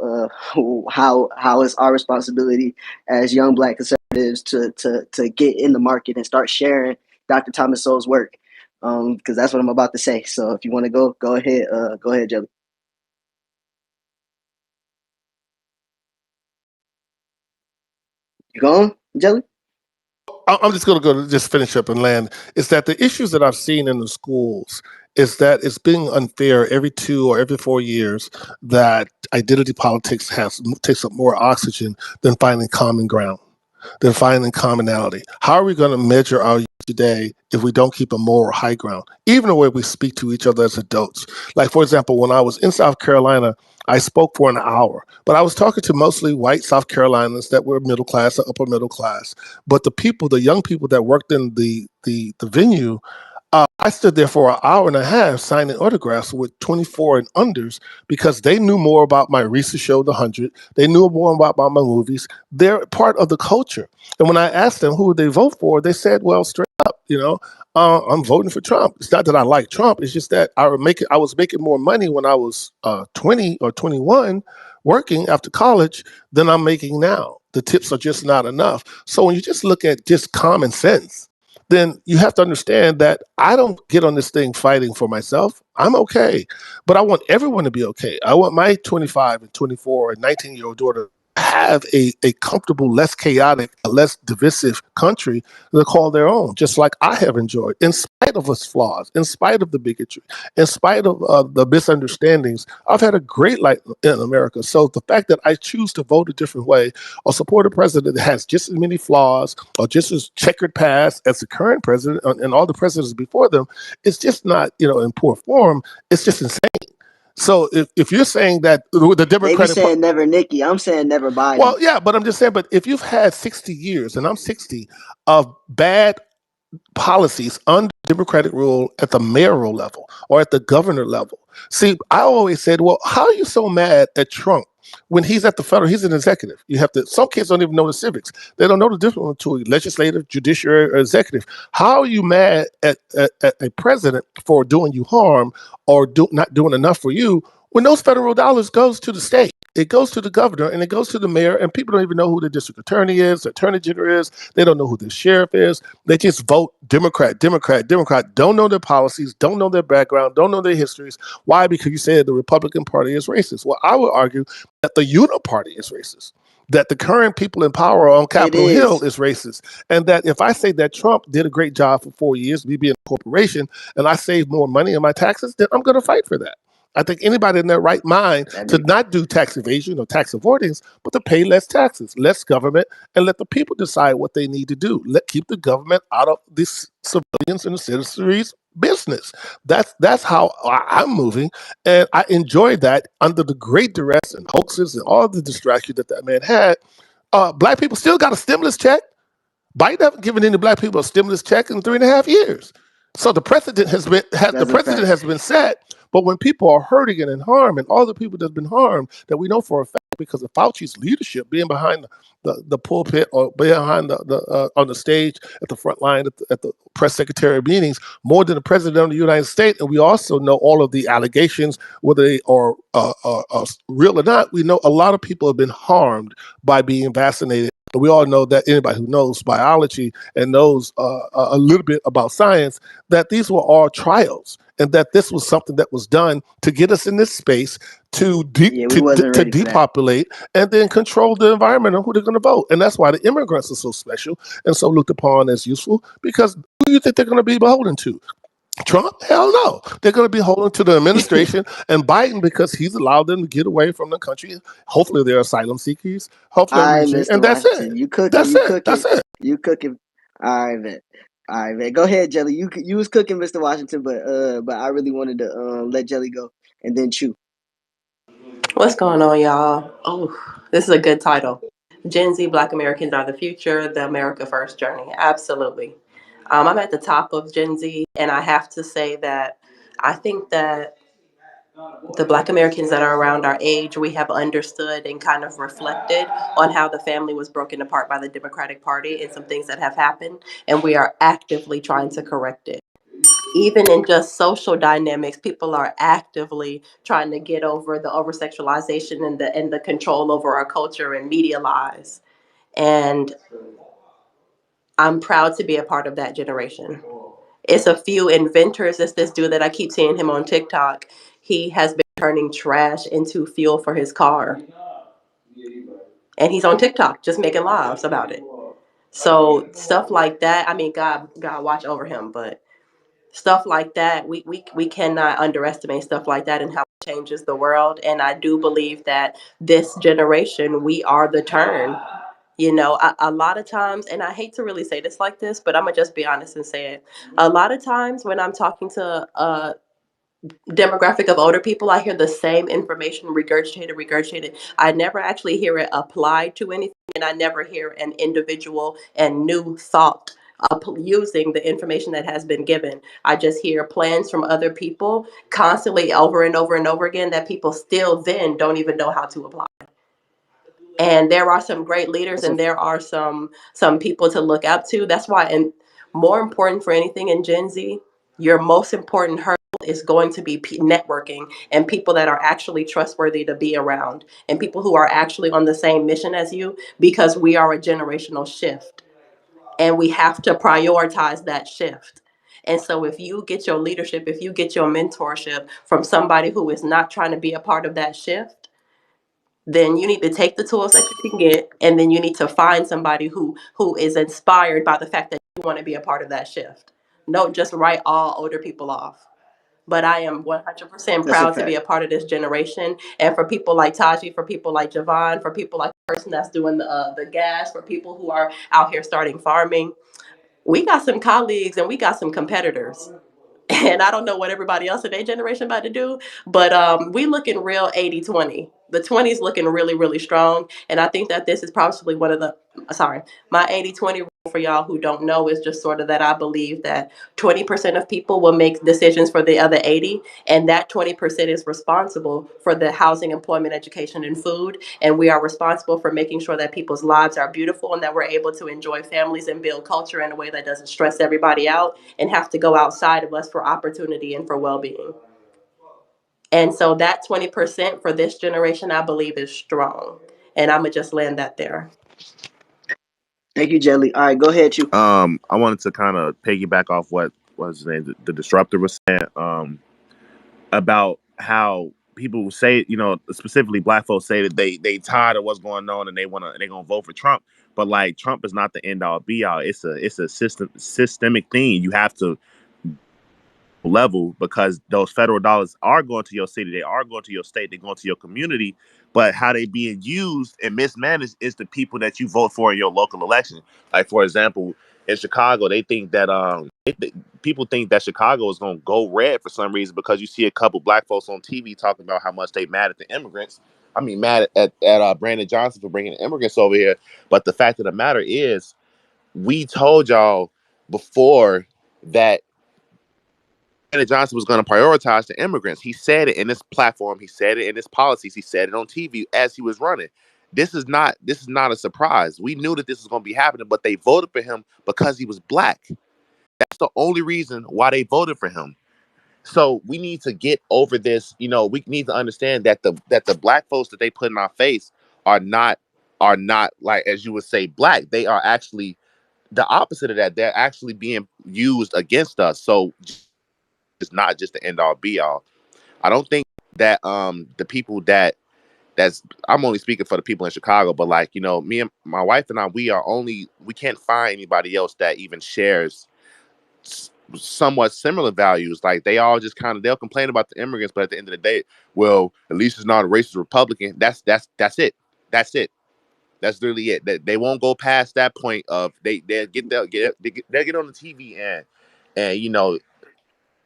how it's our responsibility as young Black conservatives to get in the market and start sharing Dr. Thomas Sowell's work, because that's what I'm about to say. So if you want to go ahead, Jelly. You gone, Jelly? I'm just going to go to just finish up and land. Is that the issues that I've seen in the schools is that it's being unfair every 2 or every 4 years that identity politics takes up more oxygen than finding common ground, than finding commonality. How are we going to measure our youth today if we don't keep a moral high ground, even the way we speak to each other as adults? Like, for example, when I was in South Carolina, I spoke for an hour, but I was talking to mostly white South Carolinians that were middle class or upper middle class. But the young people that worked in the venue, I stood there for an hour and a half signing autographs with 24 and unders because they knew more about my recent show, The 100. They knew more about my movies. They're part of the culture. And when I asked them who would they vote for, they said, well, straight up, I'm voting for Trump. It's not that I like Trump. It's just that I was making more money when I was 20 or 21 working after college than I'm making now. The tips are just not enough. So when you just look at just common sense, then you have to understand that I don't get on this thing fighting for myself. I'm okay, but I want everyone to be okay. I want my 25 and 24 and 19-year-old daughter to have a comfortable, less chaotic, less divisive country to call their own, just like I have enjoyed, in spite of its flaws, in spite of the bigotry, in spite of the misunderstandings. I've had a great life in America. So the fact that I choose to vote a different way or support a president that has just as many flaws or just as checkered past as the current president and all the presidents before them, it's just not, in poor form. It's just insane. So if you're saying that the They be Democratic saying never Nikki. I'm saying never Biden. well, yeah, but I'm just saying, but if you've had 60 years, and I'm 60, of bad policies under Democratic rule at the mayoral level or at the governor level. See, I always said, well, how are you so mad at Trump when he's at the federal, he's an executive. Some kids don't even know the civics. They don't know the difference between legislative, judiciary, or executive. How are you mad at a president for doing you harm or not doing enough for you when those federal dollars goes to the state? It goes to the governor and it goes to the mayor, and people don't even know who the district attorney is, the attorney general is. They don't know who the sheriff is. They just vote Democrat, Democrat, Democrat, don't know their policies, don't know their background, don't know their histories. Why? Because you said the Republican Party is racist. Well, I would argue that the Uniparty is racist, that the current people in power on Capitol Hill is racist, and that if I say that Trump did a great job for 4 years, me being a corporation, and I save more money in my taxes, then I'm going to fight for that. I think anybody in their right mind to not do tax evasion or tax avoidance, but to pay less taxes, less government, and let the people decide what they need to do. Keep the government out of these civilians and the citizenry's business. That's how I'm moving, and I enjoy that under the great duress and hoaxes and all the distraction that man had. Black people still got a stimulus check. Biden haven't given any black people a stimulus check in 3.5 years. So the precedent has been set. But when people are hurting and in harm, and all the people that's been harmed that we know for a fact because of Fauci's leadership, being behind the pulpit or behind the on the stage at the front line at the press secretary meetings, more than the president of the United States, and we also know all of the allegations, whether they are real or not. We know a lot of people have been harmed by being vaccinated. And we all know that anybody who knows biology and knows a little bit about science, that these were all trials, and that this was something that was done to get us in this space to depopulate and then control the environment and who they're going to vote. And that's why the immigrants are so special and so looked upon as useful, because who do you think they're going to be beholden to? Trump? Hell no. They're going to be holding to the administration and Biden because he's allowed them to get away from the country. Hopefully they're asylum seekers. Hopefully, and that's it. You cooking? That's it. You cooking? All right, man. Go ahead, Jelly. You was cooking, Mr. Washington, but I really wanted to let Jelly go and then chew. What's going on, y'all? Oh, this is a good title. Gen Z Black Americans are the future, the America First journey. Absolutely. I'm at the top of Gen Z, and I have to say that I think that the Black Americans that are around our age, we have understood and kind of reflected on how the family was broken apart by the Democratic Party and some things that have happened, and we are actively trying to correct it. Even in just social dynamics, people are actively trying to get over the over sexualization and the control over our culture and media lies. And I'm proud to be a part of that generation. It's a few inventors. It's this dude that I keep seeing him on TikTok. He has been turning trash into fuel for his car. And he's on TikTok just making lives about it. So stuff like that, I mean, God watch over him, but stuff like that, we cannot underestimate stuff like that and how it changes the world. And I do believe that this generation, we are the turn. You know, a lot of times, and I hate to really say this like this, but I'm gonna just be honest and say it. A lot of times when I'm talking to demographic of older people, I hear the same information regurgitated. I never actually hear it applied to anything, and I never hear an individual and new thought using the information that has been given. I just hear plans from other people constantly over and over and over again that people still then don't even know how to apply. And there are some great leaders and there are some people to look up to. That's why, and more important for anything in Gen Z, your most important hurdle is going to be networking and people that are actually trustworthy to be around and people who are actually on the same mission as you, because we are a generational shift and we have to prioritize that shift. And so if you get your leadership, if you get your mentorship from somebody who is not trying to be a part of that shift, then you need to take the tools that you can get, and then you need to find somebody who is inspired by the fact that you want to be a part of that shift. Don't just write all older people off. But I am 100% proud to be a part of this generation. And for people like Taji, for people like Javon, for people like the person that's doing the gas, for people who are out here starting farming, we got some colleagues and we got some competitors. And I don't know what everybody else in their generation about to do, but we looking real 80-20. The 20s looking really, really strong. And I think that this is probably one of the, my 80-20 rule for y'all who don't know is just sort of that I believe that 20% of people will make decisions for the other 80, and that 20% is responsible for the housing, employment, education, and food. And we are responsible for making sure that people's lives are beautiful and that we're able to enjoy families and build culture in a way that doesn't stress everybody out and have to go outside of us for opportunity and for well-being. And so that 20% for this generation, I believe, is strong. And I'm gonna just land that there. Thank you, Jelly. All right, go ahead, you. I wanted to kind of piggyback off what was his name, the disruptor was saying, about how people say, you know, specifically black folks say that they tired of what's going on and they're gonna vote for Trump. But like, Trump is not the end all be all. It's a systemic thing. You have to level, because those federal dollars are going to your city, they are going to your state, they're going to your community, but how they being used and mismanaged is the people that you vote for in your local election. Like, for example, in Chicago, they think that people think that Chicago is going to go red for some reason because you see a couple black folks on TV talking about how much they mad at the immigrants. I mean, mad at Brandon Johnson for bringing the immigrants over here. But the fact of the matter is, we told y'all before that Brandon Johnson was going to prioritize the immigrants. He said it in this platform. He said it in his policies. He said it on TV as he was running. This is not a surprise. We knew that this was going to be happening, but they voted for him because he was black. That's the only reason why they voted for him. So we need to get over this. We need to understand that the black folks that they put in our face are not like, as you would say, black. They are actually the opposite of that. They're actually being used against us. So it's not just the end all be all. I don't think that the people that's I'm only speaking for the people in Chicago, but like, me and my wife and I, we can't find anybody else that even shares somewhat similar values. Like, they all just they'll complain about the immigrants, but at the end of the day, well, at least it's not a racist Republican. That's it. That's it. That's literally it. They won't go past that point of they'll get on the TV and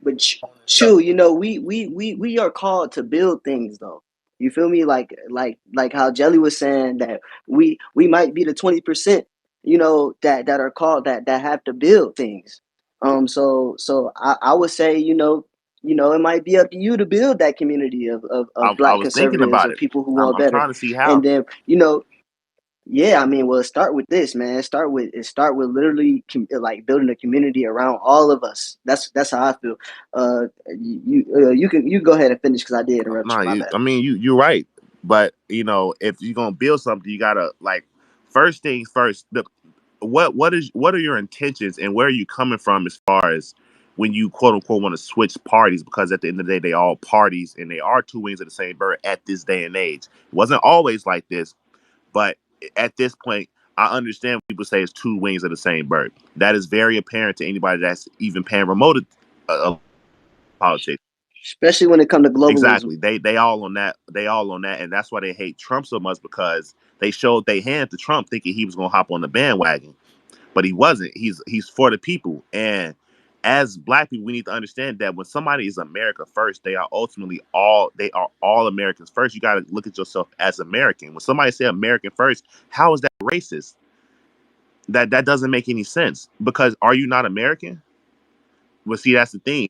But true, we are called to build things though. You feel me? Like how Jelly was saying that we might be the 20%, that are called that have to build things. So I would say, it might be up to you to build that community of I black was thinking conservatives, about of it. people who I'm, want I'm better. trying to see how. And then, yeah, I mean, well, start with this, man. Start with literally like building a community around all of us. That's how I feel. You can go ahead and finish because I did interrupt No, you. My bad. you're right. But if you're gonna build something, you gotta, like, first things first. What are your intentions, and where are you coming from as far as when you quote unquote want to switch parties? Because at the end of the day, they all parties, and they are two wings of the same bird at this day and age. It wasn't always like this, but at this point, I understand when people say it's two wings of the same bird. That is very apparent to anybody that's even paying remote politics. Especially when it comes to globalism. Exactly. They all on that. They all on that, and that's why they hate Trump so much, because they showed their hand to Trump thinking he was gonna hop on the bandwagon, but he wasn't. He's for the people, and as black people, we need to understand that when somebody is America first, they are all Americans first. You got to look at yourself as American. When somebody say American first, how is that racist? That doesn't make any sense, because are you not American? Well, see, that's the thing.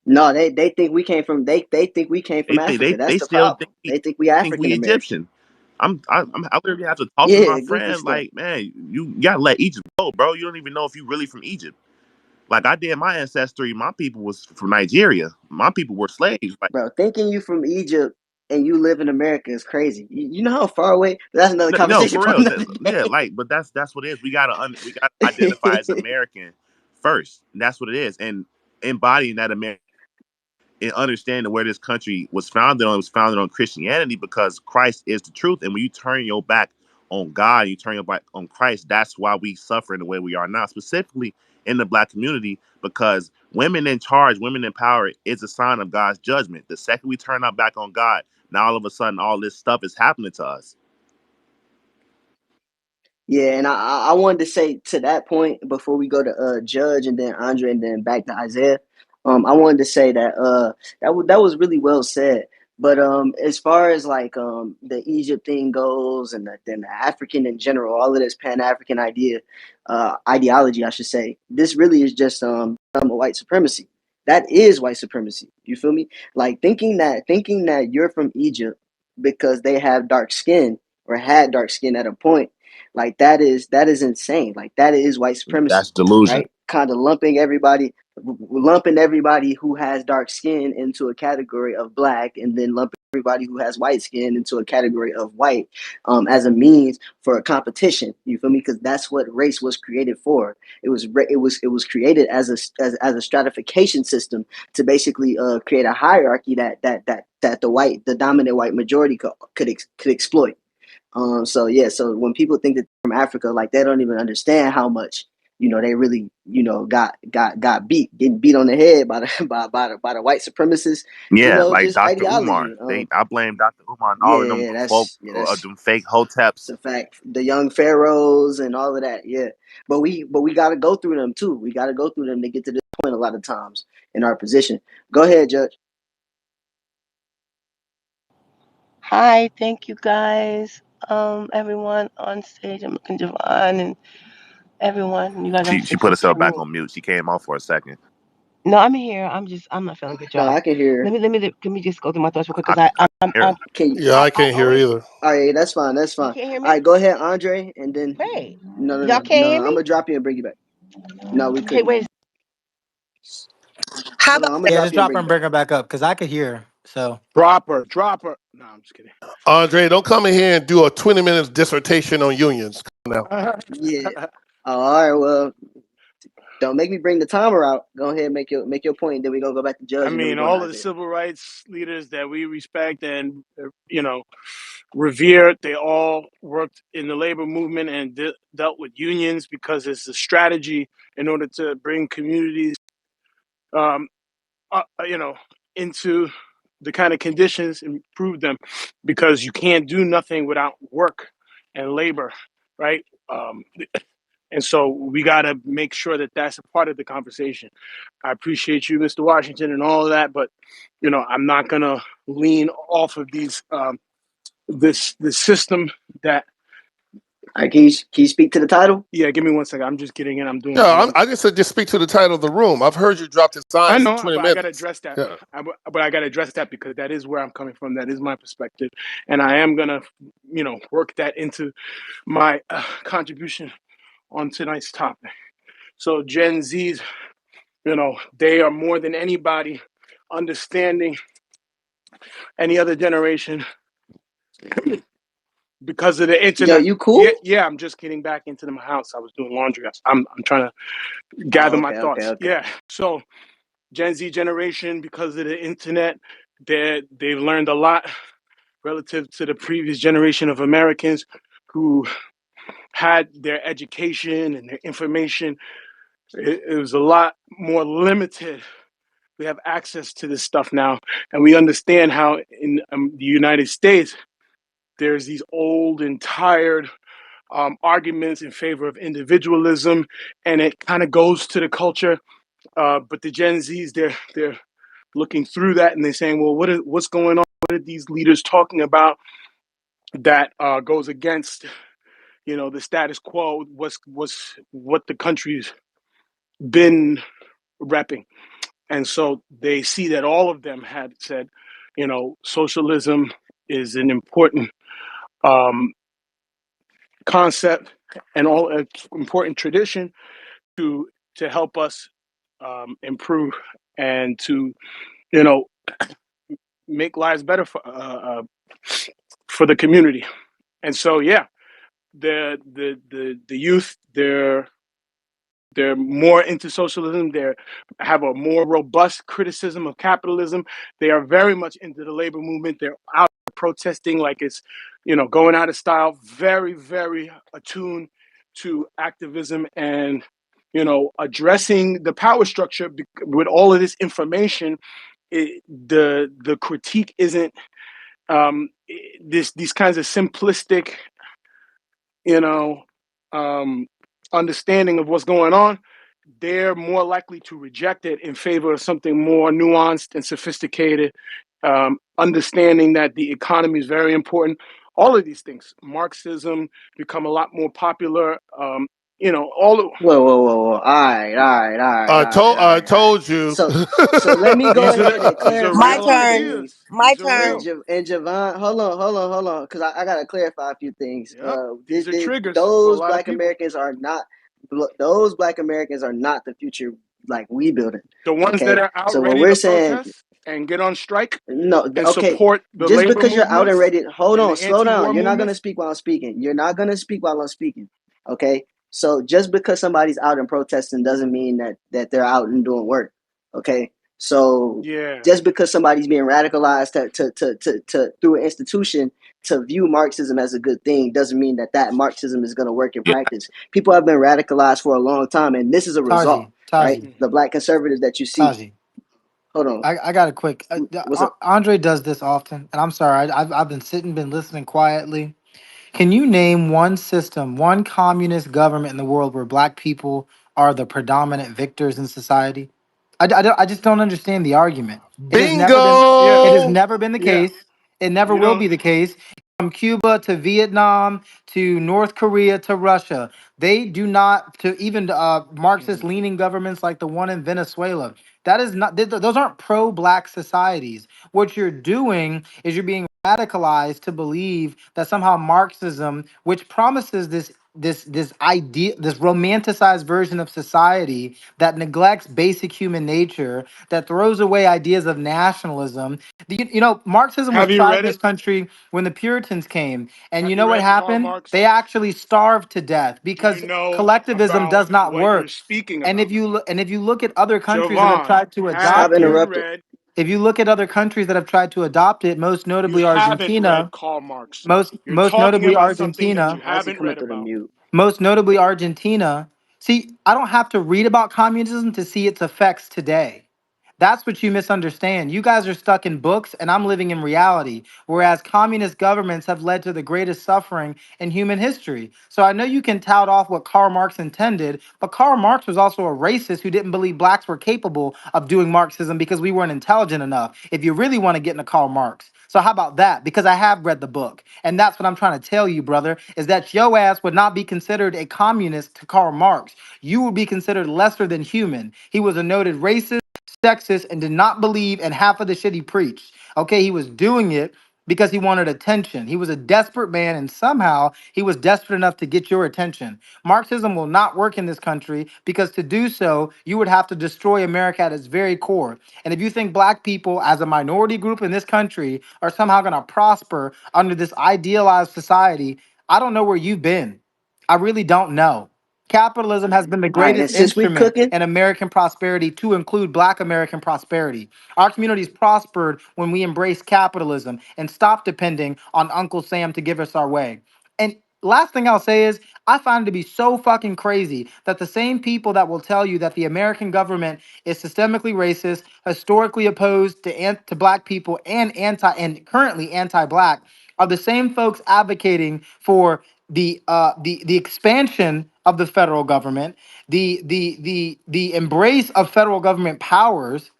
No, they think we came from they think we came They from think Africa. That's they the still problem. They think we think African we American. Egyptian. I literally have to talk to my Yeah, goofy friend stuff. like, man, you gotta let Egypt go, bro. You don't even know if you really from Egypt. Like, I did my ancestry. My people was from Nigeria. My people were slaves. Like, Bro, thinking you from Egypt and you live in America is crazy. You know how far away? That's another no, conversation for for real. another Yeah, day. like, but that's what it is. We gotta identify as American first. That's what it is, and embodying that American, and understanding where this country was founded on. It was founded on Christianity, because Christ is the truth. And when you turn your back on God, you turn your back on Christ, that's why we suffer in the way we are now, specifically in the black community, because women in charge, women in power is a sign of God's judgment. The second we turn our back on God, now all of a sudden all this stuff is happening to us. Yeah, and I wanted to say to that point before we go to Judge and then Andre and then back to Isaiah. I wanted to say that that was really well said. But as far as like the Egypt thing goes, and then the African in general, all of this Pan African ideology, I should say, this really is just white supremacy. That is white supremacy. You feel me? Like thinking that you're from Egypt because they have dark skin or had dark skin at a point, like that is insane. Like that is white supremacy, That's delusion. right? Kind of lumping everybody who has dark skin into a category of black, and then lumping everybody who has white skin into a category of white, as a means for a competition. You feel me? Because that's what race was created for. It was created as a stratification system to basically create a hierarchy that the dominant white majority could exploit. So yeah, so when people think that they're from Africa, like they don't even understand how much they really getting beat on the head by the by the white supremacists, Yeah, like just Dr. Umar. ideology. I blame Dr. Umar and all Yeah, of them yeah, folk, that's them fake hoteps. the fact. The young pharaohs and all of that. Yeah, but we got to go through them too. We got to go through them to get to this point a lot of times in our position. Go ahead, Judge. Hi, thank you guys. Everyone on stage. I'm looking Javon and everyone. You guys, I'm She put herself back cool. on mute. She came off for a second. No, I'm here. I'm not feeling good, No, y'all. I can hear. Let me just go through my thoughts real quick I, because I can hear her. Can you? Yeah, I can't hear always. either. All right, that's fine. That's You fine. can't hear All me. right, go ahead, Andre, and then Wait, no, y'all can't hear I'm me. gonna drop you and bring you back. No, we Okay, couldn't. wait. How Hold about on, I'm gonna Yeah, drop just you and drop her bring you and back. bring her back up because I could hear her. So Drop her. No, I'm just kidding. Andre, don't come in here and do a 20 minutes dissertation on unions. Now, Yeah. Oh, all right. Well, don't make me bring the timer out. Go ahead, and make your point. Then we gonna go back to Judge, I and then we mean, go to all of the Isaiah. civil rights leaders that we respect and revere, they all worked in the labor movement and dealt with unions because it's a strategy in order to bring communities, um, into the kind of conditions, improve them, because you can't do nothing without work and labor, right? And so we got to make sure that that's a part of the conversation. I appreciate you, Mr. Washington, and all of that, but I'm not gonna lean off of these this system that. All right, can you speak to the title? Yeah, give me 1 second. I'm just getting in. I'm doing. yeah, I just said just speak to the title of the room. I've heard you drop the I signs for know, 20 but I got to minutes. address that. Yeah. But I got to address that because that is where I'm coming from. That is my perspective, and I am gonna, work that into my contribution on tonight's topic. So Gen Zs, they are more than anybody understanding any other generation because of the Yo, internet. you cool? Yeah. I'm just getting back into my house. I was doing laundry. I'm trying to gather my thoughts. Okay. Yeah. So Gen Z generation, because of the internet, they've learned a lot relative to the previous generation of Americans who had their education and their information. It was a lot more limited. We have access to this stuff now, and we understand how in the United States, there's these old and tired arguments in favor of individualism, and it kind of goes to the culture. But the Gen Zs, they're looking through that, and they're saying, well, what's going on? What are these leaders talking about that goes against, the status quo? What the country's been repping? And so they see that all of them had said, socialism is an important concept and all an important tradition to help us improve and to you know make lives better for the community. And so yeah, the youth, they're more into socialism. They have a more robust criticism of capitalism. They are very much into the labor movement. They're out protesting like it's, going out of style. Very, very attuned to activism and, addressing the power structure with all of this information. The critique isn't these kinds of simplistic, you know, understanding of what's going on. They're more likely to reject it in favor of something more nuanced and sophisticated, understanding that the economy is very important. All of these things, Marxism, become a lot more popular. All of Whoa. All I right. told you. So let me go these ahead and are My clarify a real few turn. things. ideas. My These are turn. real. And Javon, hold on, because I gotta clarify a few things. Yep. These are triggers for a Those lot of Black people. Americans are not those Black Americans are not the future like we building. The ones that Okay, are out so when ready we're to saying protest and get on strike no, and okay, support the just labor because you're out and movements ready, hold and on, the slow down. anti-war You're not gonna movements. speak while I'm speaking. Okay, so just because somebody's out and protesting doesn't mean that they're out and doing work. Okay, so Yeah. just because somebody's being radicalized to through an institution to view Marxism as a good thing doesn't mean that Marxism is going to work in practice. People have been radicalized for a long time, and this is a result, right? Taji, The Black conservatives that you see. Taji. Hold on, I got a quick. what's up? Andre does this often, and I'm sorry. I've been listening quietly. Can you name one system, one communist government in the world where black people are the predominant victors in society? I just don't understand the argument. It has never been. Yeah. It has Bingo. never been the Yeah. case. It never You will don't. be the case. from Cuba to Vietnam to North Korea to Russia. They do not, to even Marxist leaning governments like the one in Venezuela. That is not, those aren't pro black societies. What you're doing is you're being radicalized to believe that somehow Marxism, which promises this idea, this romanticized version of society that neglects basic human nature, that throws away ideas of nationalism. Marxism was Have you tried in read this it? country when the Puritans came. And Have you you know what read Karl happened? Marx? They actually starved to death Do you because know collectivism about does not what you're work. speaking And about? if you look at other countries that have Jovan, tried to Stop adopt have it, you interrupting. read? if you look at other countries that have tried to adopt it, most You notably haven't Argentina, read Karl Marx. most You're most talking notably about something that Argentina, you Why is he haven't coming read through the about. mute? most notably Argentina. See, I don't have to read about communism to see its effects today. That's what you misunderstand. You guys are stuck in books, and I'm living in reality, whereas communist governments have led to the greatest suffering in human history. So I know you can tout off what Karl Marx intended, but Karl Marx was also a racist who didn't believe blacks were capable of doing Marxism because we weren't intelligent enough, if you really want to get into Karl Marx. So how about that? Because I have read the book. And that's what I'm trying to tell you, brother, is that your ass would not be considered a communist to Karl Marx. You would be considered lesser than human. He was a noted racist, sexist, and did not believe in half of the shit he preached. Okay, he was doing it because he wanted attention. He was a desperate man, and somehow he was desperate enough to get your attention. Marxism will not work in this country because to do so, you would have to destroy America at its very core. And if you think black people, as a minority group in this country, are somehow going to prosper under this idealized society, I don't know where you've been. I really don't know. Capitalism has been the All right, and greatest since we instrument cooking, in American prosperity, to include Black American prosperity. Our communities prospered when we embraced capitalism and stopped depending on Uncle Sam to give us our way. And last thing I'll say is, I find it to be so fucking crazy that the same people that will tell you that the American government is systemically racist, historically opposed to black people, and currently anti-black, are the same folks advocating for the expansion of the federal government, the embrace of federal government powers,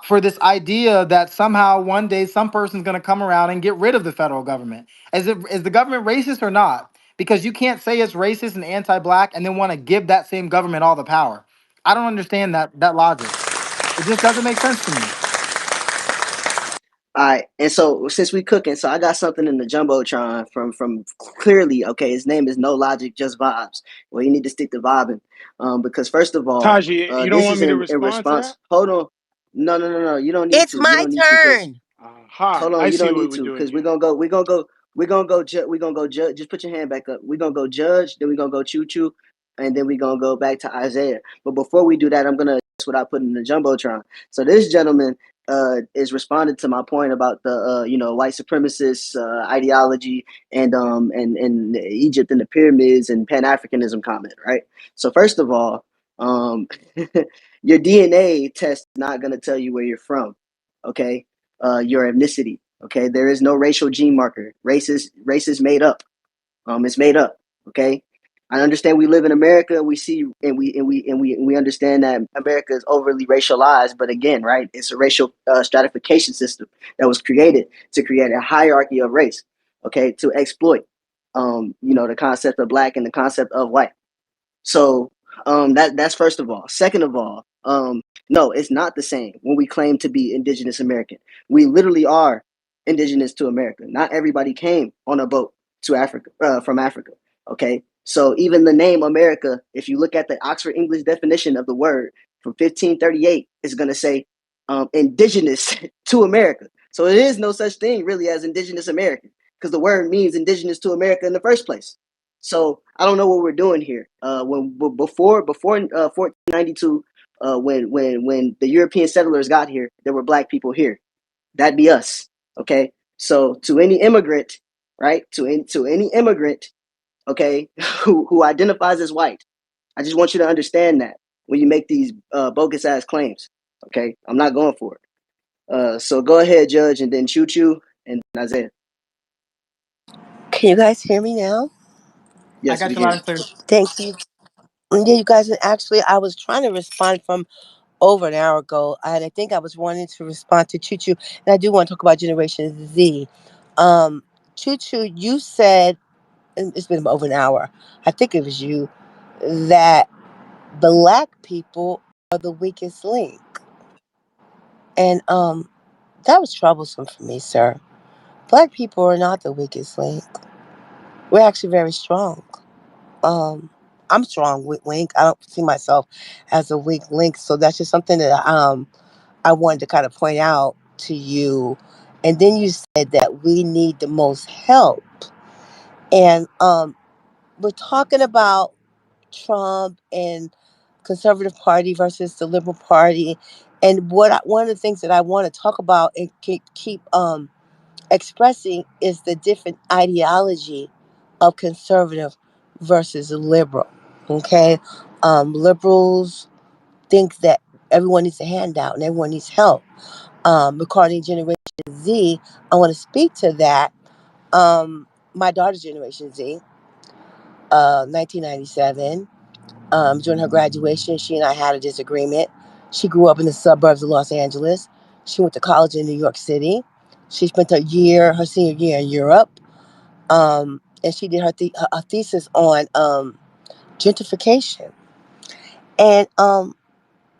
for this idea that somehow one day some person's going to come around and get rid of the federal government. Is the government racist or not? Because you can't say it's racist and anti-black and then want to give that same government all the power. I don't understand that logic. It just doesn't make sense to me. all right, and so since we cooking, so I got something in the jumbotron from clearly. Okay, his name is No Logic, Just Vibes. Well, you need to stick to vibing, because first of all, Taji, you don't this want is me to in respond to response. that? Hold on, no. You don't need It's to. You my don't need to, because turn. Aha, hold on, I you see don't what need we're to, doing because here. we're gonna go judge. Just put your hand back up. We're gonna go judge, then we're gonna go choo choo, and then we're gonna go back to Isaiah. But before we do that, I'm gonna address what I put in the jumbotron. So this gentleman is responding to my point about the white supremacist ideology and Egypt and the pyramids and Pan Africanism comment, right? So first of all, your DNA test is not gonna tell you where you're from, okay? Your ethnicity. Okay, there is no racial gene marker. Race is made up. It's made up. Okay, I understand we live in America and we see and we understand that America is overly racialized. But again, right, it's a racial stratification system that was created to create a hierarchy of race. Okay, to exploit, the concept of black and the concept of white. So that's first of all. Second of all, no, it's not the same when we claim to be indigenous American. We literally are indigenous to America. Not everybody came on a boat to Africa from Africa. Okay, so even the name America, if you look at the Oxford English definition of the word from 1538, it's going to say indigenous to America. So there is no such thing really as indigenous American, because the word means indigenous to America in the first place. So I don't know what we're doing here. When before 1492, when the European settlers got here, there were black people here. That'd be us. Okay. So to any immigrant, right? To any immigrant, okay, who identifies as white, I just want you to understand that when you make these bogus ass claims. Okay, I'm not going for it. So go ahead, Judge, and then Choo Choo and Isaiah. Can you guys hear me now? I Yes, got we you can. loud and clear. Thank you. Yeah, you guys. Actually, I was trying to respond from over an hour ago, and I think I was wanting to respond to Choo Choo, and I do want to talk about Generation Z. Um, Choo Choo, you said, and it's been over an hour, I think it was you, that black people are the weakest link. And that was troublesome for me, sir. Black people are not the weakest link. We're actually very strong. Um, I'm strong with link. I don't see myself as a weak link, so that's just something that I wanted to kind of point out to you. And then you said that we need the most help, and we're talking about Trump and conservative party versus the liberal party, and one of the things that I want to talk about and keep expressing is the different ideology of conservative versus liberal. Okay, liberals think that everyone needs a handout and everyone needs help. Regarding Generation Z, I want to speak to that. My daughter's Generation Z, 1997. During her graduation, she and I had a disagreement. She grew up in the suburbs of Los Angeles. She went to college in New York City. She spent her senior year in Europe. And she did her thesis on gentrification. And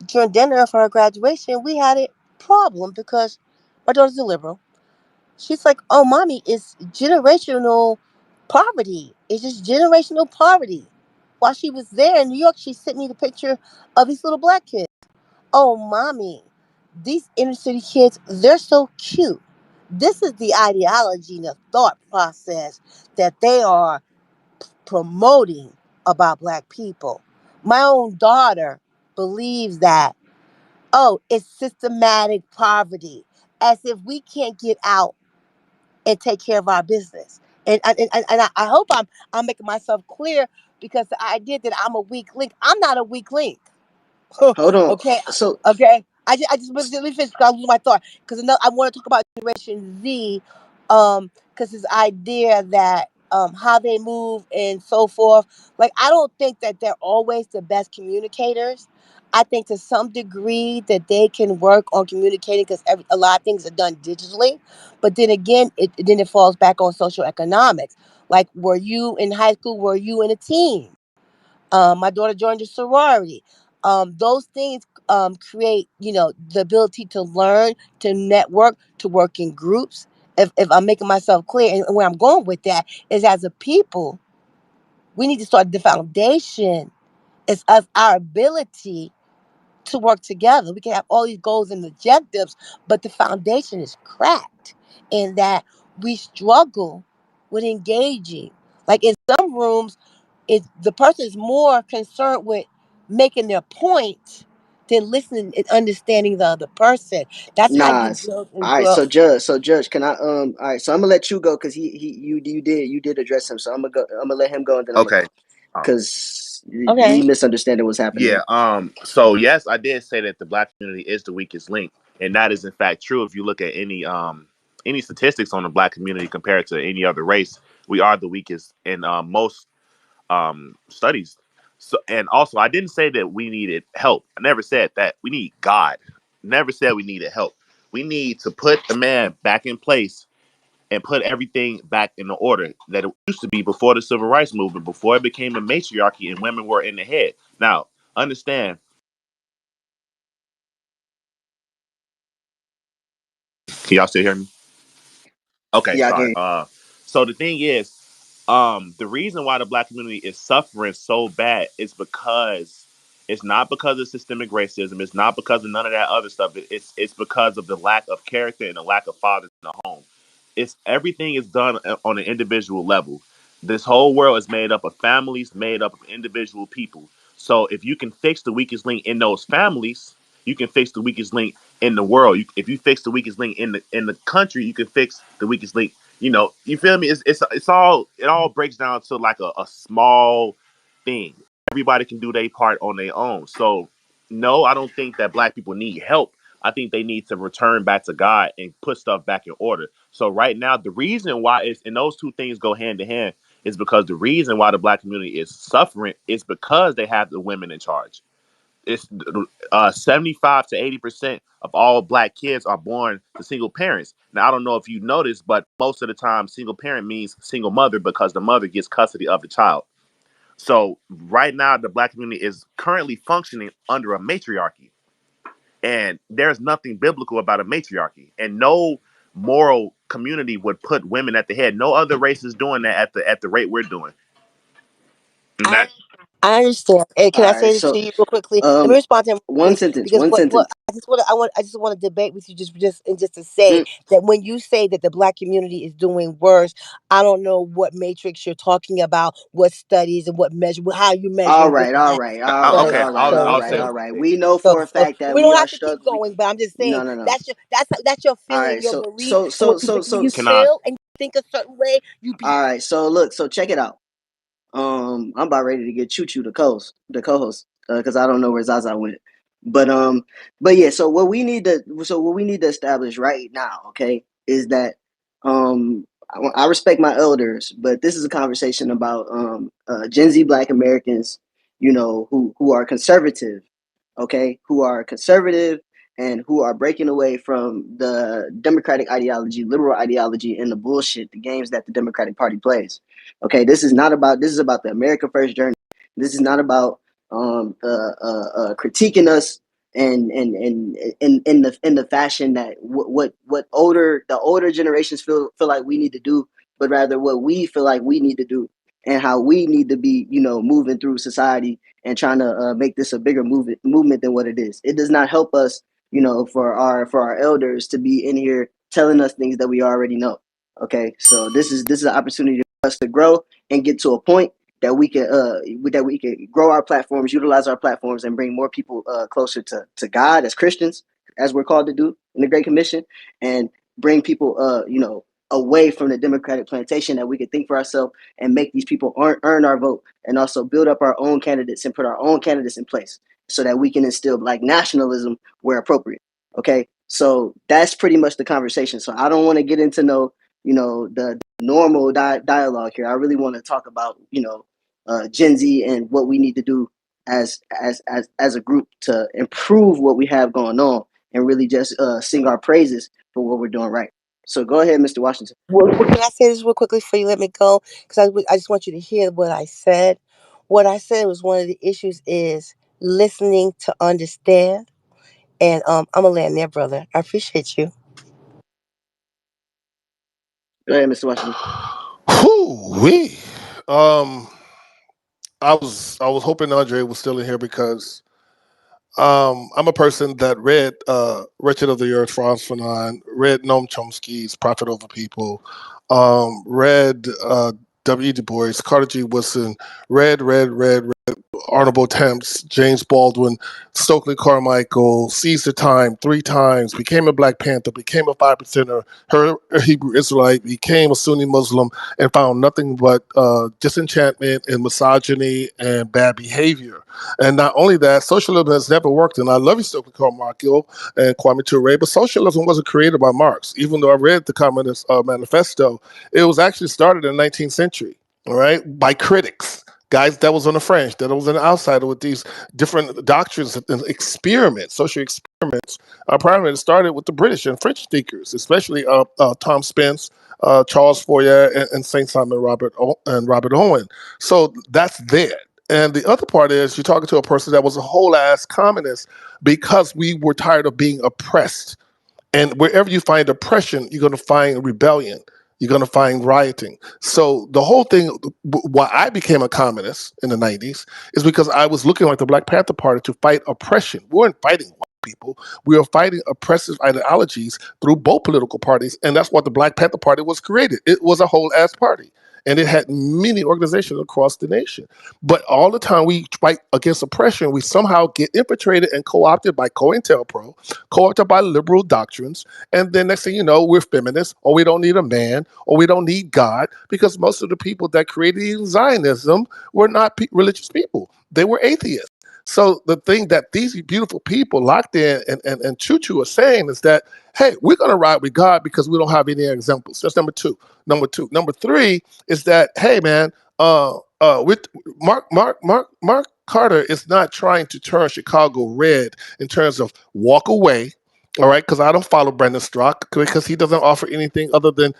during dinner for her graduation, we had a problem because my daughter's a liberal. She's like, "Oh, mommy, it's generational poverty. It's just generational poverty." While she was there in New York, she sent me the picture of these little black kids. "Oh, mommy, these inner city kids, they're so cute." This is the ideology and the thought process that they are promoting about black people. My own daughter believes that, oh, it's systematic poverty, as if we can't get out and take care of our business. And I hope I'm making myself clear, because the idea that I'm a weak link, I'm not a weak link. Hold on. Okay, So okay. Let me finish. 'Cause I lose my thought, because I want to talk about Generation Z, because this idea that how they move and so forth. Like, I don't think that they're always the best communicators. I think to some degree that they can work on communicating, because a lot of things are done digitally. But then again, it falls back on social economics. Like, were you in high school? Were you in a team? My daughter joined a sorority. Those things create, the ability to learn, to network, to work in groups. If I'm making myself clear, and where I'm going with that is, as a people, we need to start the foundation. It's us, our ability to work together. We can have all these goals and objectives, but the foundation is cracked in that we struggle with engaging. Like, in some rooms, the person is more concerned with making their point than listening and understanding the other person. That's how nah. you build and All right. grow. So Judge, can I All right. So I'm gonna let you go because you did address him. So I'm gonna let him go and then I'm gonna Okay. go Um, because Okay. he misunderstanding what's happening yeah. here. So yes, I did say that the black community is the weakest link, and that is in fact true. If you look at any statistics on the black community compared to any other race, we are the weakest in most studies. So, and also, I didn't say that we needed help. I never said that. We need God. Never said we needed help. We need to put the man back in place and put everything back in the order that it used to be before the civil rights movement, before it became a matriarchy and women were in the head. Now, understand. Can y'all still hear me? Okay, Yeah, I sorry. can. So the thing is, the reason why the black community is suffering so bad is because it's not because of systemic racism. It's not because of none of that other stuff. It's because of the lack of character and the lack of fathers in the home. It's everything is done on an individual level. This whole world is made up of families, made up of individual people. So if you can fix the weakest link in those families, you can fix the weakest link in the world. If you fix the weakest link in the country, you can fix the weakest link. You feel me? It all breaks down to like a small thing. Everybody can do their part on their own. So no, I don't think that black people need help. I think they need to return back to God and put stuff back in order. So right now, the reason why it's and those two things go hand in hand is because the reason why the black community is suffering is because they have the women in charge. it's 75 to 80% of all black kids are born to single parents. Now, I don't know if you noticed, but most of the time, single parent means single mother because the mother gets custody of the child. So right now, the black community is currently functioning under a matriarchy, and there's nothing biblical about a matriarchy, and no moral community would put women at the head. No other race is doing that at the rate we're doing. And that, I understand. And can All I right. say this to So you real quickly? Let me respond to him real one quick sentence. because One what sentence. I just want to debate with you just to say Mm, that when you say that the black community is doing worse, I don't know what matrix you're talking about, what studies and what measure, how you all measuring this right. and All that. right. All right. okay, All right. All I'll right. say So All right. We know so, for a so fact that we we don't are have to keep struggling. going, but I'm just saying No. No. No. that's your All feeling, right. your So belief, so and so so when you so. can I? feel and you think a certain way, you be. All right. So look. So check it out. I'm about ready to get Choo Choo the co-host, because I don't know where Zaza went. But but yeah. So what we need to establish right now, okay, is that I respect my elders, but this is a conversation about Gen Z Black Americans, who are conservative, okay, who are conservative and who are breaking away from the democratic ideology, liberal ideology, and the bullshit, the games that the Democratic Party plays. Okay, this is about the America First journey. This is not about critiquing us and in the fashion that what the older generations feel like we need to do, but rather what we feel like we need to do and how we need to be, moving through society and trying to make this a bigger movement than what it is. It does not help us, for our elders to be in here telling us things that we already know. Okay, so this is an opportunity for us to grow and get to a point that we can grow our platforms, utilize our platforms, and bring more people closer to God as Christians, as we're called to do in the Great Commission, and bring people away from the Democratic plantation, that we can think for ourselves and make these people earn our vote, and also build up our own candidates and put our own candidates in place so that we can instill like nationalism where appropriate. Okay, so that's pretty much the conversation. So I don't want to get into the normal dialogue here. I really want to talk about Gen Z and what we need to do as a group to improve what we have going on and really just sing our praises for what we're doing right. So go ahead, Mr. Washington. Can I say this real quickly before you let me go? Because I just want you to hear what I said. What I said was one of the issues is listening to understand. And I'm gonna land there, brother. I appreciate you. Go ahead, Mr. Washington. Whoo wee. Um, I was hoping Andre was still in here because I'm a person that read Wretched of the Earth, Franz Fanon, read Noam Chomsky's Prophet Over People, read W. Du Bois, Carter G. Woodson, read Honorable Attempts, James Baldwin, Stokely Carmichael, seized the time 3 times, became a Black Panther, became a 5%er, her Hebrew Israelite, became a Sunni Muslim, and found nothing but disenchantment and misogyny and bad behavior. And not only that, socialism has never worked. And I love you, Stokely Carmichael and Kwame Ture, but socialism wasn't created by Marx. Even though I read the Communist Manifesto, it was actually started in the 19th century, all right, by critics. Guys that was on the fringe, that was on the outside with these different doctrines and experiments, social experiments. Primarily started with the British and French speakers, especially Tom Spence, Charles Fourier, and Saint Simon Robert Owen. So that's there. And the other part is you're talking to a person that was a whole ass communist because we were tired of being oppressed. And wherever you find oppression, you're going to find rebellion. You're going to find rioting. So the whole thing, why I became a communist in the 90s is because I was looking like the Black Panther Party to fight oppression. We weren't fighting white people. We were fighting oppressive ideologies through both political parties. And that's what the Black Panther Party was created. It was a whole ass party. And it had many organizations across the nation. But all the time we fight against oppression, we somehow get infiltrated and co-opted by COINTELPRO, co-opted by liberal doctrines, and then next thing you know, we're feminists, or we don't need a man, or we don't need God, because most of the people that created Zionism were not religious people. They were atheists. So the thing that these beautiful people locked in and Choo Choo are saying is that, hey, we're going to ride with God because we don't have any examples. That's number two. Number three is that, hey, man, with Mark Carter is not trying to turn Chicago red in terms of walk away. All right, because I don't follow Brandon Strock because he doesn't offer anything other than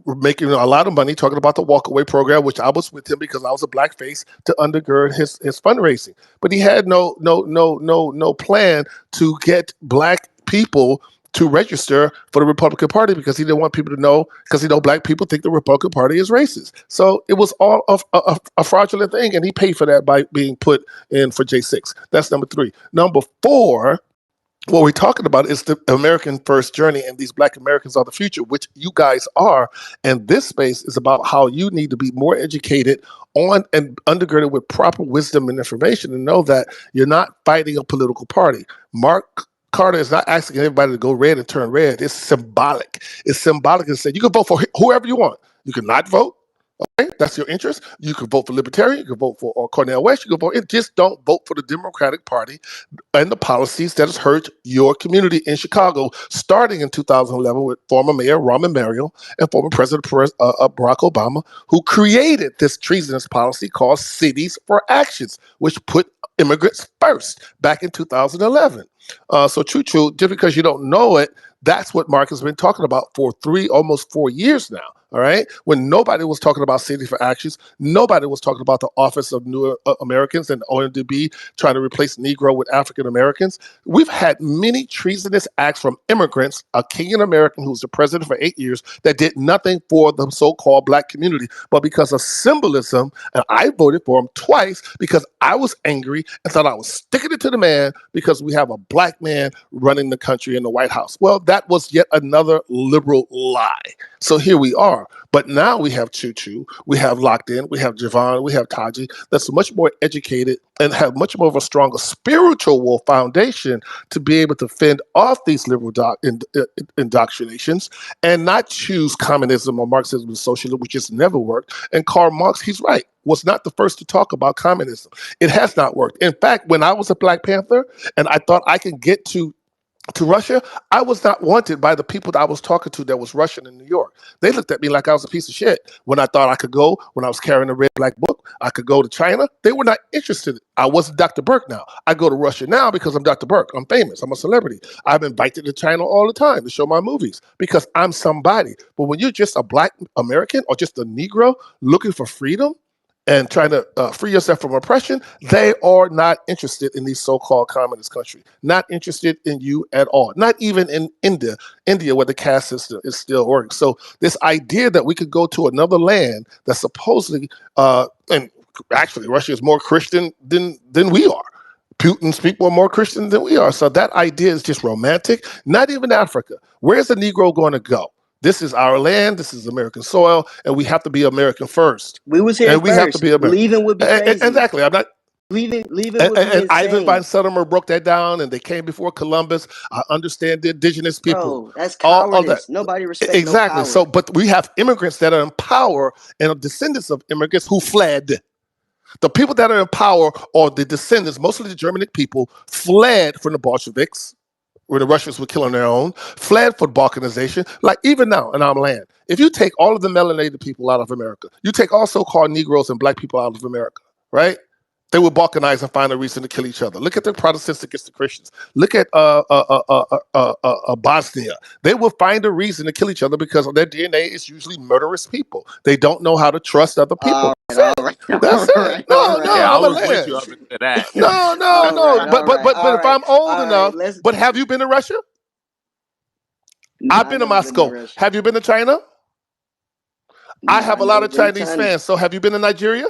making a lot of money talking about the walkaway program, which I was with him because I was a blackface to undergird his fundraising. But he had no plan to get black people to register for the Republican Party because he didn't want people to know, because black people think the Republican Party is racist. So it was all a fraudulent thing, and he paid for that by being put in for J6. That's number 3. Number 4, what we're talking about is the American first journey, and these black Americans are the future, which you guys are. And this space is about how you need to be more educated on and undergirded with proper wisdom and information and know that you're not fighting a political party. Mark Carter is not asking everybody to go red and turn red. It's symbolic. It's symbolic and say you can vote for whoever you want. You can not vote. Okay, that's your interest. You can vote for Libertarian. You can vote for Cornel West. You can vote. Just don't vote for the Democratic Party and the policies that has hurt your community in Chicago, starting in 2011 with former Mayor Rahm Emanuel and former President Barack Obama, who created this treasonous policy called Cities for Actions, which put immigrants first back in 2011. So Choo, just because you don't know it, that's what Mark has been talking about for almost 4 years now. All right. When nobody was talking about City for Actions, nobody was talking about the Office of New Americans and OMDB trying to replace Negro with African Americans. We've had many treasonous acts from immigrants, a Kenyan American who was the president for 8 years that did nothing for the so-called black community. But because of symbolism, and I voted for him twice because I was angry and thought I was sticking it to the man because we have a black man running the country in the White House. Well, that was yet another liberal lie. So here we are. But now we have Choo, we have Locked In, we have Javon, we have Taji that's much more educated and have much more of a stronger spiritual foundation to be able to fend off these liberal indoctrinations and not choose communism or Marxism and socialism, which has never worked. And Karl Marx, he's right, was not the first to talk about communism. It has not worked. In fact, when I was a Black Panther and I thought I could get to Russia, I was not wanted by the people that I was talking to that was Russian in New York. They looked at me like I was a piece of shit. When I thought I could go, when I was carrying a red black book, I could go to China. They were not interested. I wasn't Dr. Burke now. I go to Russia now because I'm Dr. Burke. I'm famous. I'm a celebrity. I'm invited to China all the time to show my movies because I'm somebody. But when you're just a black American or just a Negro looking for freedom and trying to free yourself from oppression, they are not interested in these so-called communist countries. Not interested in you at all. Not even in India where the caste system is still working. So this idea that we could go to another land that's supposedly, and actually Russia is more Christian than we are. Putin's people are more Christian than we are. So that idea is just romantic. Not even Africa. Where's the Negro going to go? This is our land. This is American soil, and we have to be American first. We was here and we first. have to be American. Leaving would be crazy. Exactly. I'm not. Leaving would be And insane. Ivan Van Sertima broke that down, and they came before Columbus. I understand the indigenous people. Bro, that's all cowardice. that. Nobody respects Exactly. no So, coward. but we have immigrants that are in power and are descendants of immigrants who fled. The people that are in power are the descendants, mostly the Germanic people, fled from the Bolsheviks, where the Russians were killing their own, fled for balkanization. Like even now in our land, if you take all of the melanated people out of America, you take all so-called Negroes and black people out of America, right? They would balkanize and find a reason to kill each other. Look at the Protestants against the Christians. Look at Bosnia. They will find a reason to kill each other because their DNA is usually murderous people. They don't know how to trust other people. All That's right. it. No, Yeah, I I'm a was with you up land. into that. But if I'm old enough, Let's. but have you been to Russia? No, I've been to never Moscow. Russia. Have you been to China? I No, have a I've lot never of been to Chinese China. fans. So have you been to Nigeria?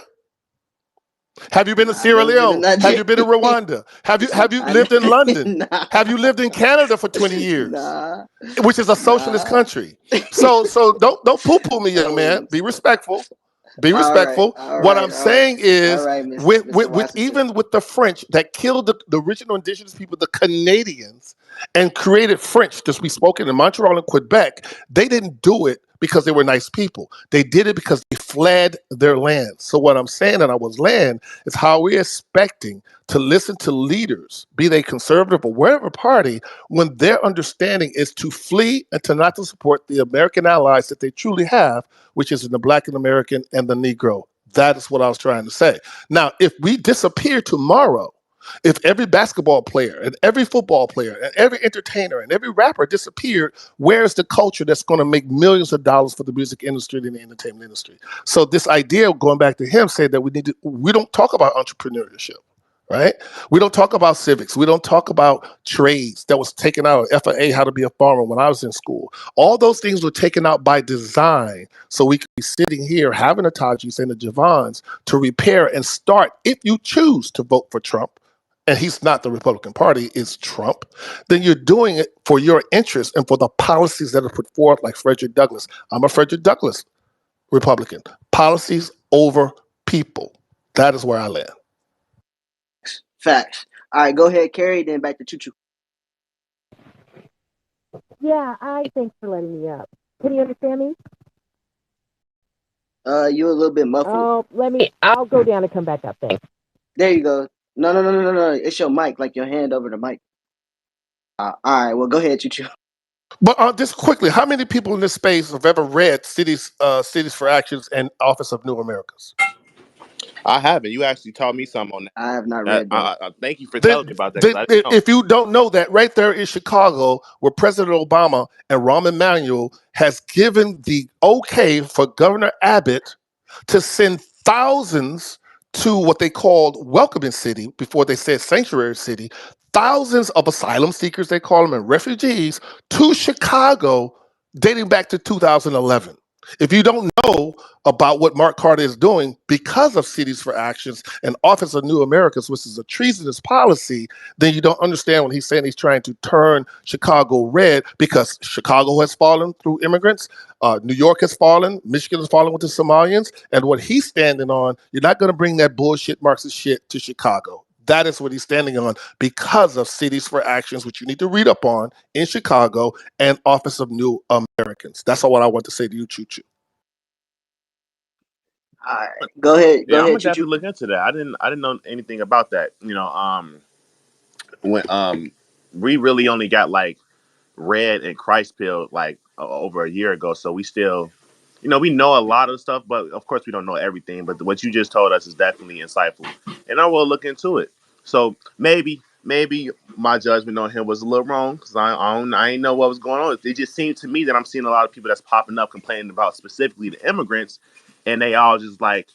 Have you been to Nah, Sierra I've never been Leone? to Have Nigeria. you been to Rwanda? Have you I lived in London? Nah. Have you lived in Canada for 20 years? Nah. Which is a socialist Nah. country. So don't poo-poo me, young man. Oh, Be respectful. Be all right. respectful. All What right. I'm All right. saying is, All right, Mr. with Washington. even with the French that killed the original indigenous people, the Canadians, and created French to be spoken in Montreal and Quebec, they didn't do it because they were nice people. They did it because they fled their land. So what I'm saying, and I was land, is how we're expecting to listen to leaders, be they conservative or whatever party, when their understanding is to flee and to not to support the American allies that they truly have, which is in the Black and American and the Negro. That is what I was trying to say. Now, if we disappear tomorrow, if every basketball player and every football player and every entertainer and every rapper disappeared, where's the culture that's going to make millions of dollars for the music industry and the entertainment industry? So this idea of going back to him saying that we don't talk about entrepreneurship, right? We don't talk about civics. We don't talk about trades that was taken out of FAA, how to be a farmer when I was in school. All those things were taken out by design so we could be sitting here having a Tajis and the Javons to repair and start, if you choose to vote for Trump, and he's not the Republican Party, it's Trump, then you're doing it for your interest and for the policies that are put forth, like Frederick Douglass. I'm a Frederick Douglass Republican. Policies over people. That is where I land. Facts. All right, go ahead, Carrie. Then back to Choo Choo. Yeah, thanks for letting me up. Can you understand me? You're a little bit muffled. Oh, I'll go down and come back up there. There you go. No. It's your mic, like your hand over the mic. All right, well, go ahead, Choo Choo. But just quickly, how many people in this space have ever read Cities for Actions and Office of New Americas? I haven't. You actually taught me something on that. I have not read that. Thank you for telling me about that. 'Cause I didn't know. If you don't know that, right there in Chicago, where President Obama and Rahm Emanuel has given the okay for Governor Abbott to send thousands to what they called welcoming city before they said sanctuary city, thousands of asylum seekers, they call them, and refugees to Chicago dating back to 2011. If you don't know about what Mark Carter is doing because of Cities for Actions and Office of New Americas, which is a treasonous policy, then you don't understand when he's saying he's trying to turn Chicago red, because Chicago has fallen through immigrants. New York has fallen. Michigan has fallen with the Somalians. And what he's standing on, you're not going to bring that bullshit Marxist shit to Chicago. That is what he's standing on because of Cities for Actions, which you need to read up on in Chicago, and Office of New Americans. That's all what I want to say to you, Choo Choo. All right, go ahead. Yeah, I'm Choo gonna Choo. definitely look into that. I didn't know anything about that. You know, when we really only got like Red and Christ Pill like over a year ago, so we still, you know, we know a lot of stuff, but of course we don't know everything. But what you just told us is definitely insightful, and I will look into it. So maybe my judgment on him was a little wrong, because I ain't know what was going on. It just seemed to me that I'm seeing a lot of people that's popping up complaining about specifically the immigrants, and they all just like,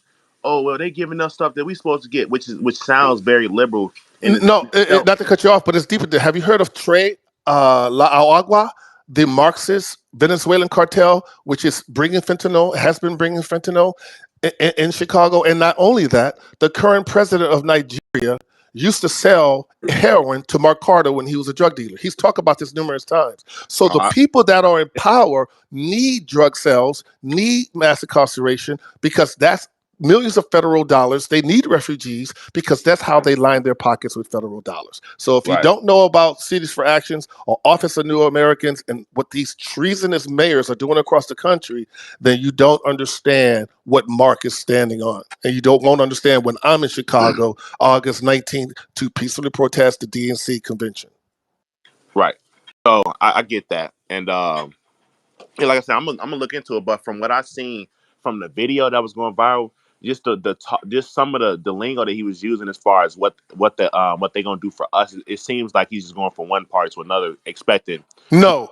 oh well, they giving us stuff that we supposed to get, which sounds very liberal. No, not to cut you off, but it's deeper. Have you heard of Trey La Agua, the Marxist Venezuelan cartel, which is bringing fentanyl, has been bringing fentanyl in Chicago? And not only that, the current president of Nigeria used to sell heroin to Mark Carter when he was a drug dealer. He's talked about this numerous times. So the people that are in power need drug sales, need mass incarceration, because that's millions of federal dollars. They need refugees because that's how they line their pockets with federal dollars. So if you don't know about Cities for Actions or Office of New Americans and what these treasonous mayors are doing across the country, then you don't understand what Mark is standing on. And you won't understand when I'm in Chicago, August 19th, to peacefully protest the DNC convention. Right. So I get that. And yeah, like I said, I'm gonna look into it. But from what I seen from the video that was going viral, just just some of the lingo that he was using as far as what they gonna do for us, it seems like he's just going from one party to another, expecting. No,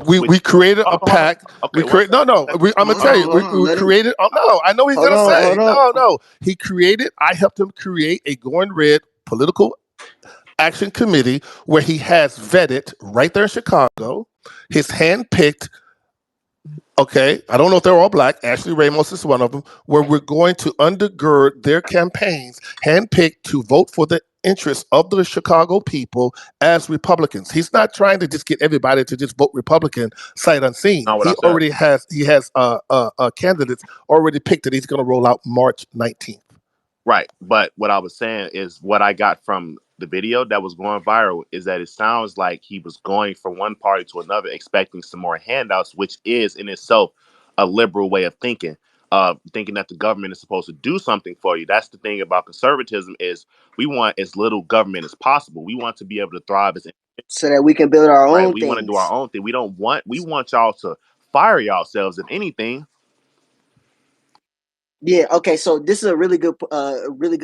we created a pact. Okay, I'm gonna tell you, we created. No, I know he's gonna say no. He created. I helped him create a Going Red political action committee where he has vetted right there in Chicago, his handpicked. Okay, I don't know if they're all black. Ashley Ramos is one of them, where we're going to undergird their campaigns, handpicked to vote for the interests of the Chicago people as Republicans. He's not trying to just get everybody to just vote Republican sight unseen. He already has candidates already picked that he's going to roll out March 19th. Right, but what I was saying is what I got from the video that was going viral is that it sounds like he was going from one party to another, expecting some more handouts, which is in itself a liberal way of thinking. Thinking that the government is supposed to do something for you. That's the thing about conservatism, is we want as little government as possible. We want to be able to thrive as so that we can build our own we want to do our own thing. We want y'all to fire yourselves, if anything. Yeah, okay, so this is a really good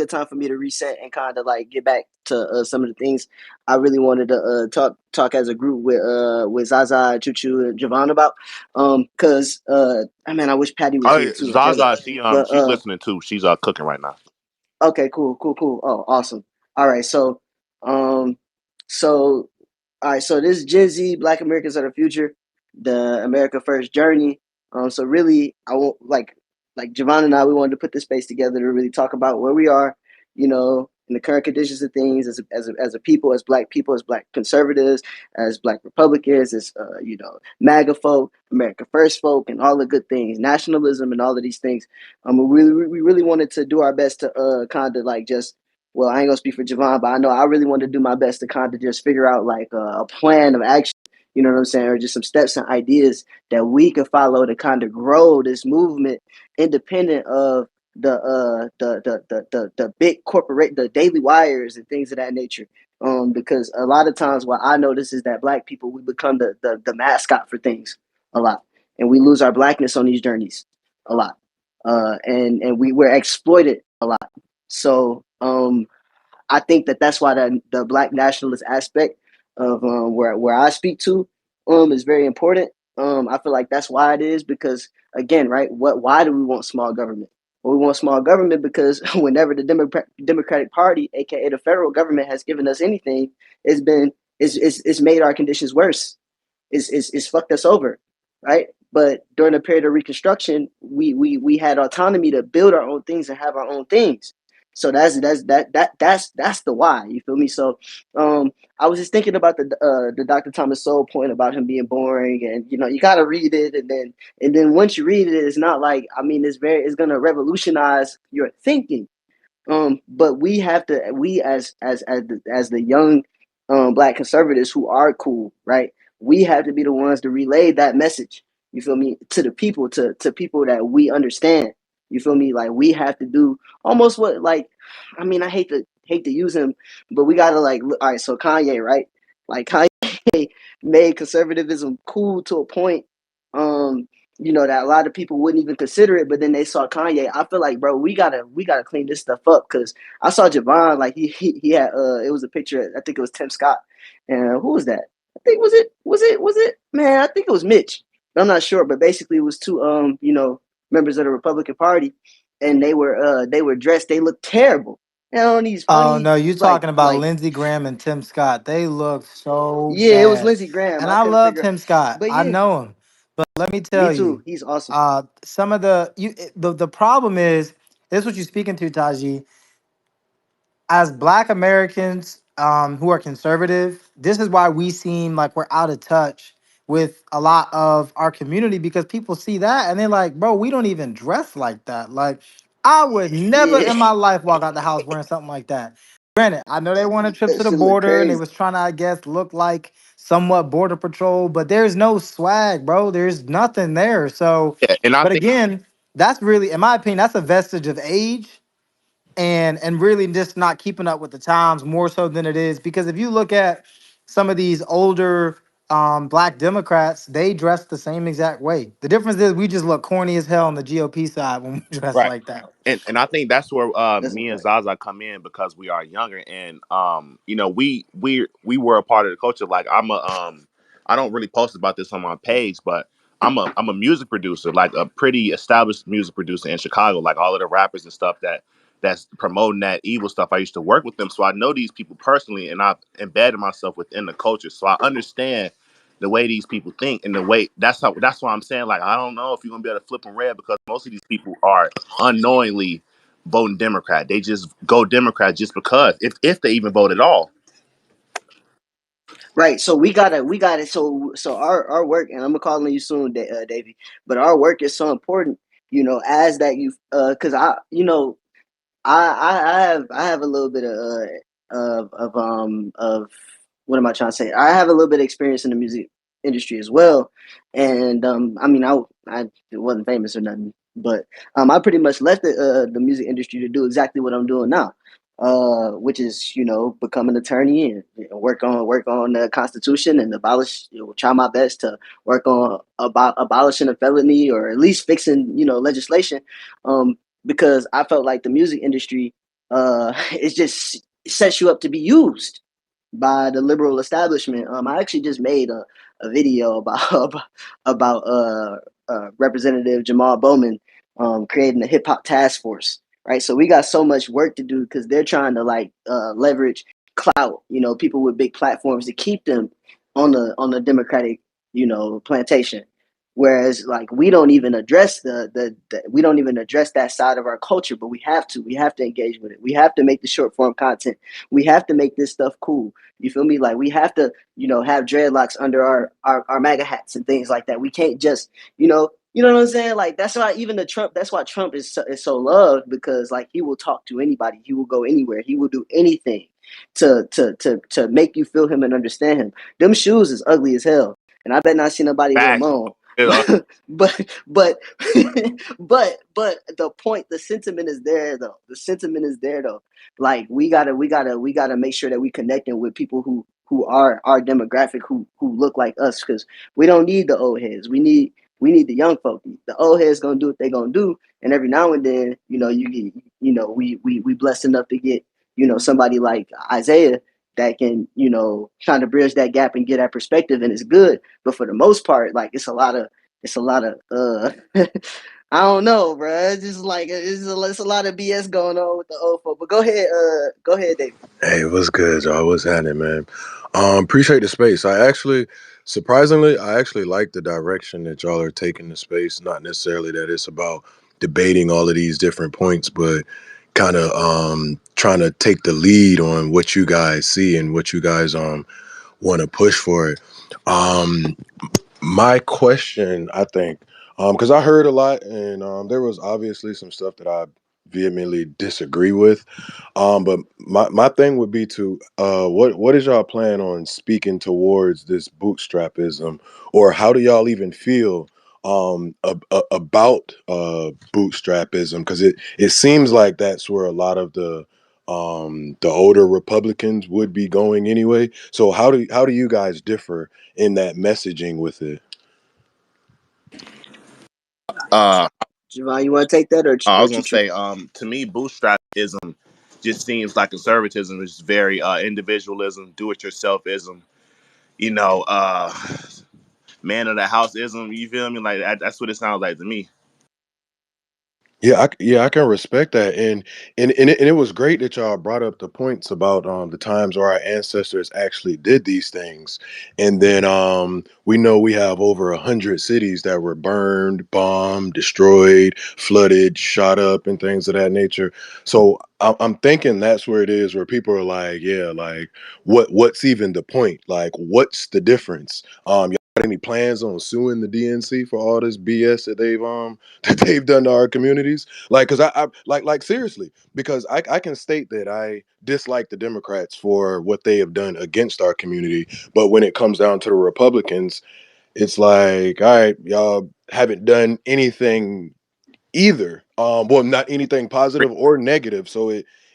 time for me to reset and kind of like get back to some of the things I really wanted to talk as a group with Zaza, Chuchu, and Javon about. Cause I mean, I wish Patty was Oh, here yeah, too and Jay. Zaza, But she's listening too. She's cooking right now. okay, cool. Oh, awesome. All right, um, so all right, so this is Gen Z, Black Americans of the Future, the America First journey. So really, I won't like Javon and I, we wanted to put this space together to really talk about where we are, in the current conditions of things as a people, as Black conservatives, as Black Republicans, as MAGA folk, America First folk, and all the good things, nationalism, and all of these things. We really wanted to do our best to kind of like just well, I ain't gonna speak for Javon, but I know I really wanted to do my best to kind of just figure out like a plan of action, you know what I'm saying, or just some steps and ideas that we could follow to kind of grow this movement independent of the big corporate, the daily wires and things of that nature. Because a lot of times what I notice is that Black people, we become the mascot for things a lot, and we lose our Blackness on these journeys a lot, and we're exploited a lot. So I think that's why the Black nationalist aspect of where I speak to is very important. I feel like that's why it is because again, right? Why do we want small government? Well, we want small government because whenever the Democratic Party, aka the federal government, has given us anything, it's made our conditions worse. It's fucked us over, right? But during the period of Reconstruction, we had autonomy to build our own things and have our own things. So that's the why. You feel me? So I was just thinking about the Dr. Thomas Sowell point about him being boring, and you got to read it, and then once you read it, it's not like it's gonna revolutionize your thinking. But we have to we as the young Black conservatives who are cool, right? We have to be the ones to relay that message. You feel me, to the people, to people that we understand. You feel me? Like we have to do almost what like I mean I hate to use him, but we gotta like all right. So Kanye, right? Like Kanye made conservatism cool to a point. Um, that a lot of people wouldn't even consider it, but then they saw Kanye. I feel like, bro, we gotta clean this stuff up because I saw Javon like he had it was a picture. I think it was Tim Scott, and who was that? I think was it man? I think it was Mitch. I'm not sure, but basically it was two members of the Republican Party, and they were dressed. They looked terrible. And on these Oh funny no, you're like talking about like Lindsey Graham and Tim Scott. They look so yeah, it was bad. Lindsey Graham. And I I couldn't love figure, Tim Scott. but I yeah, know him. But let me me tell too. you, He's awesome. some of the problem is this is what you're speaking to, Taji, as Black Americans who are conservative, this is why we seem like we're out of touch with a lot of our community because people see that and they're like, bro, we don't even dress like that. Like, I would never Yeah, in my life walk out the house wearing something like that. Granted, I know they want a trip that to the shit look border and they crazy. was trying to, I guess, look like somewhat border patrol, but there's no swag, bro. There's nothing there. So, Yeah, and I but think again, that's really, in my opinion, that's a vestige of age and really just not keeping up with the times more so than it is because if you look at some of these older Black Democrats, they dress the same exact way. The difference is we just look corny as hell on the GOP side when we dress right. like that. And I think that's where That's a me and fact. Zaza come in because we are younger and we were a part of the culture. Like I don't really post about this on my page, but I'm a music producer, like a pretty established music producer in Chicago. Like all of the rappers and stuff that's promoting that evil stuff. I used to work with them, so I know these people personally, and I've embedded myself within the culture, so I understand the way these people think and the way that's why I'm saying like I don't know if you're gonna be able to flip them red because most of these people are unknowingly voting Democrat. They just go Democrat just because if they even vote at all. Right. So we gotta. So our work, and I'm gonna call on you soon, Davey. But our work is so important, as that because I have a little bit of what am I trying to say? I have a little bit of experience in the music industry as well, and I mean I wasn't famous or nothing, but I pretty much left the music industry to do exactly what I'm doing now, which is become an attorney and work on the Constitution and try my best to work on about abolishing a felony or at least fixing legislation. because I felt like the music industry it just sets you up to be used by the liberal establishment. I actually just made a video about Representative Jamal Bowman creating a hip hop task force. Right, so we got so much work to do because they're trying to like leverage clout, people with big platforms to keep them on the Democratic, plantation. Whereas like we don't even address we don't even address that side of our culture, but we have to engage with it. We have to make the short form content. We have to make this stuff cool. You feel me? Like we have to, have dreadlocks under our MAGA hats and things like that. We can't just, you know what I'm saying? Like that's why that's why Trump is so loved, because like he will talk to anybody, he will go anywhere, he will do anything to make you feel him and understand him. Them shoes is ugly as hell, and I bet not see nobody with them Facts. on. But the point, the sentiment is there though. The sentiment is there though. Like we gotta make sure that we connecting with people who are our demographic, who look like us, because we don't need the old heads. We need the young folk. The old heads gonna do what they gonna do, and every now and then, you get, we blessed enough to get, somebody like Isaiah that can, kind of bridge that gap and get that perspective, and it's good. But for the most part, like it's a lot of I don't know, bro. It's just like it's a lot of BS going on with the old folk. But go ahead, Dave. Hey, what's good, y'all? What's happening, man? Appreciate the space. Surprisingly, I actually like the direction that y'all are taking the space. Not necessarily that it's about debating all of these different points, but kind of trying to take the lead on what you guys see and what you guys want to push for it. My question, I think, because I heard a lot, and there was obviously some stuff that I vehemently disagree with. But my thing would be to what is y'all plan on speaking towards this bootstrapism, or how do y'all even feel about bootstrapism? Because it seems like that's where a lot of the older Republicans would be going anyway. So how do you guys differ in that messaging with it? Uh, Javon, you want to take that, or I was gonna Chief? say, to me, bootstrapism just seems like conservatism is very individualism, do-it-yourselfism. You know, man of the house-ism. You feel me? Like that's what it sounds like to me. Yeah, I can respect that, and it was great that y'all brought up the points about the times where our ancestors actually did these things, and then we know we have over 100 cities that were burned, bombed, destroyed, flooded, shot up, and things of that nature. So I'm thinking that's where it is, where people are like, yeah, like what's even the point? Like, what's the difference? Y'all got any plans on suing the DNC for all this BS that they've done to our communities? Like, because I like seriously, because I can state that I dislike the Democrats for what they have done against our community, but when it comes down to the Republicans, it's like, all right, y'all haven't done anything either. Well, not anything positive or negative. So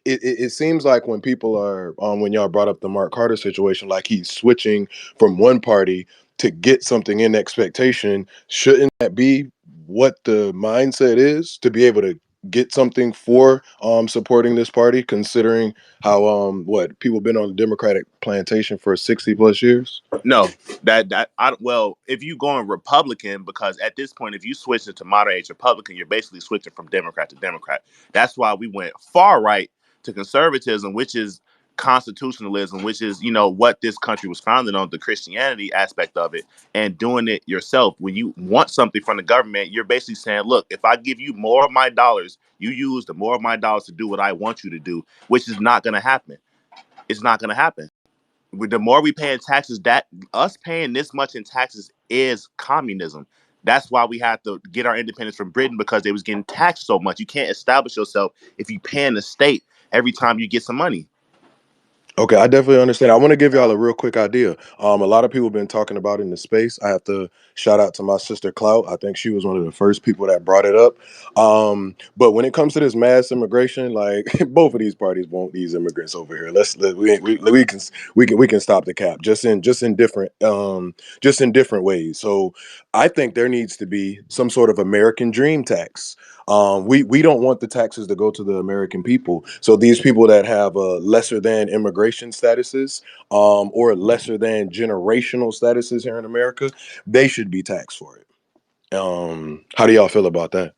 it seems like when people are when y'all brought up the Mark Carter situation, like he's switching from one party to get something in expectation. Shouldn't that be what the mindset is, to be able to get something for supporting this party, considering how what people been on the Democratic plantation for 60 plus years? No, well, if you going Republican, because at this point, if you switch it to moderate age Republican, you're basically switching from Democrat to Democrat. That's why we went far right to conservatism, which is constitutionalism, which is, what this country was founded on, the Christianity aspect of it, and doing it yourself. When you want something from the government, you're basically saying, look, if I give you more of my dollars, you use the more of my dollars to do what I want you to do, which is not going to happen. It's not going to happen. With the more we pay in taxes, that us paying this much in taxes is communism. That's why we had to get our independence from Britain, because they was getting taxed so much. You can't establish yourself if you pay in the state every time you get some money. Okay, I definitely understand. I want to give y'all a real quick idea. A lot of people have been talking about in the space. I have to shout out to my sister Clout. I think she was one of the first people that brought it up. But when it comes to this mass immigration, like both of these parties want these immigrants over here. We can stop the cap just in different ways. So I think there needs to be some sort of American dream tax. We don't want the taxes to go to the American people. So these people that have lesser than immigration statuses or lesser than generational statuses here in America, they should be taxed for it. How do y'all feel about that?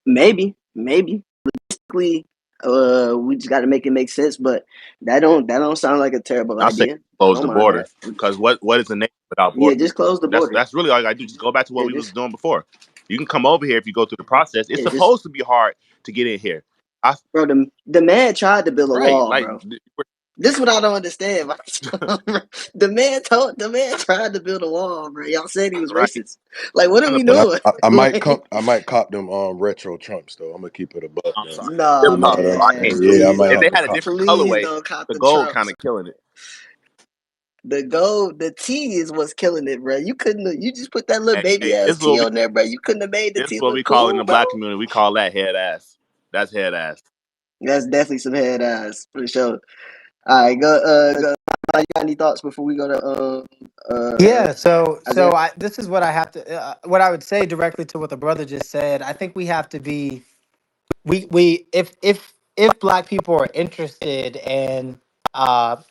Maybe. Basically, we just got to make it make sense. But that don't sound like a terrible I say idea. I close don't the mind border, that. because what is the nation without Yeah, borders? just close the border. That's really all you gotta do. Just go back to what Yeah, we was just doing before. You can come over here if you go through the process. It's yeah, just supposed to be hard to get in here. I bro. The man tried to build a right, wall, like bro. This is what I don't understand. The man tried to build a wall, bro. Y'all said he was right. racist. Like, what are we But doing? I might cop them retro Trumps though. I'm gonna keep it a buck. I'm Man. sorry. Nah, Them You know tough, what I'm bro. I man. can't saying? do it. Yeah, I Please might If don't. they have to had a cop. different Please colorway, don't cop the the gold kind Trumps. of killing it. The gold, the T is what's killing it, bro. You couldn't. You just put that little baby Hey, ass T on there, bro. You couldn't have made the this is T what look we call in cool, the bro. black community. We call that head ass. That's head ass. That's definitely some head ass for sure. All right, go. You got any thoughts before we go to Yeah, so Isaiah? this is what I have to what I would say directly to what the brother just said. I think we have to be we if black people are interested in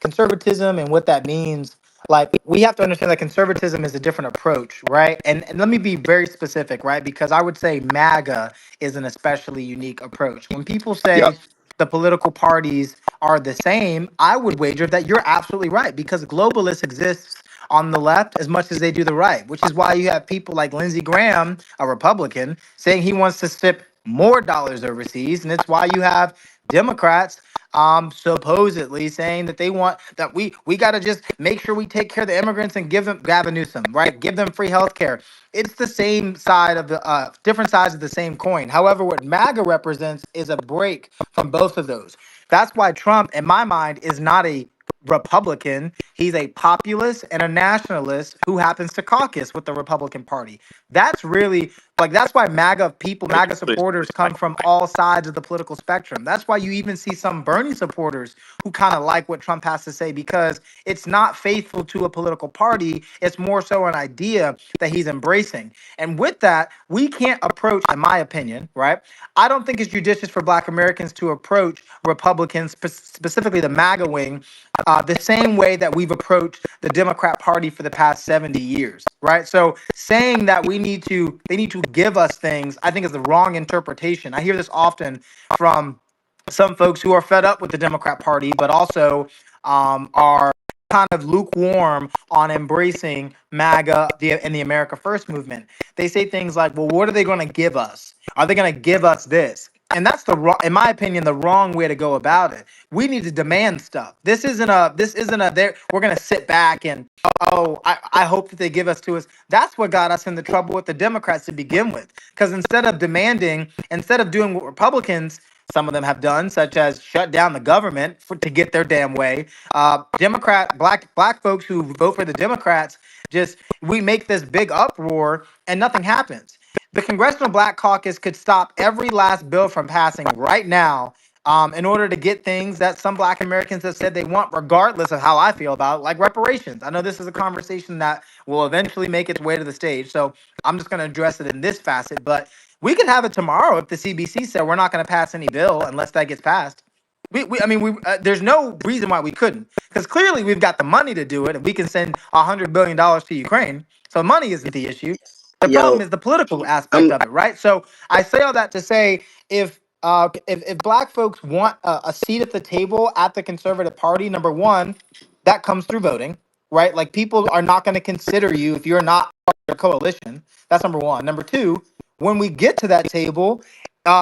conservatism and what that means, like we have to understand that conservatism is a different approach, right? And let me be very specific, right? Because I would say MAGA is an especially unique approach. When people Yep. say the political parties are the same, I would wager that you're absolutely right because globalists exist on the left as much as they do the right, which is why you have people like Lindsey Graham, a Republican, saying he wants to ship more dollars overseas. And it's why you have Democrats supposedly saying that they want that we got to just make sure we take care of the immigrants and give them Gavin Newsom, right? Give them free health care. It's the same side of the different sides of the same coin. However, what MAGA represents is a break from both of those. That's why Trump, in my mind, is not a Republican. He's a populist and a nationalist who happens to caucus with the Republican Party. That's really like that's why MAGA people, MAGA supporters come from all sides of the political spectrum. That's why you even see some Bernie supporters who kind of like what Trump has to say because it's not faithful to a political party. It's more so an idea that he's embracing. And with that, we can't approach, in my opinion, right? I don't think it's judicious for Black Americans to approach Republicans, specifically the MAGA wing, the same way that we've approached the Democrat Party for the past 70 years, right? So saying that they need to give us things, I think is the wrong interpretation. I hear this often from some folks who are fed up with the Democrat Party, but also are kind of lukewarm on embracing MAGA and the America First movement. They say things like, well, what are they going to give us? Are they going to give us this? And that's the wrong, in my opinion, the wrong way to go about it. We need to demand stuff. This isn't a there. We're gonna sit back and I hope that they give us to us. That's what got us into trouble with the Democrats to begin with. Because instead of doing what Republicans, some of them have done, such as shut down the government to get their damn way. Black folks who vote for the Democrats, just we make this big uproar and nothing happens. The Congressional Black Caucus could stop every last bill from passing right now in order to get things that some Black Americans have said they want, regardless of how I feel about it, like reparations. I know this is a conversation that will eventually make its way to the stage, so I'm just going to address it in this facet. But we could have it tomorrow if the CBC said we're not going to pass any bill unless that gets passed. There's no reason why we couldn't, because clearly we've got the money to do it, and we can send $100 billion to Ukraine. So money isn't the issue. The problem Yo, is the political aspect I'm of it, right? So I say all that to say, if Black folks want a seat at the table at the Conservative Party, number one, that comes through voting, right? Like people are not going to consider you if you're not part of their coalition. That's number one. Number two, when we get to that table,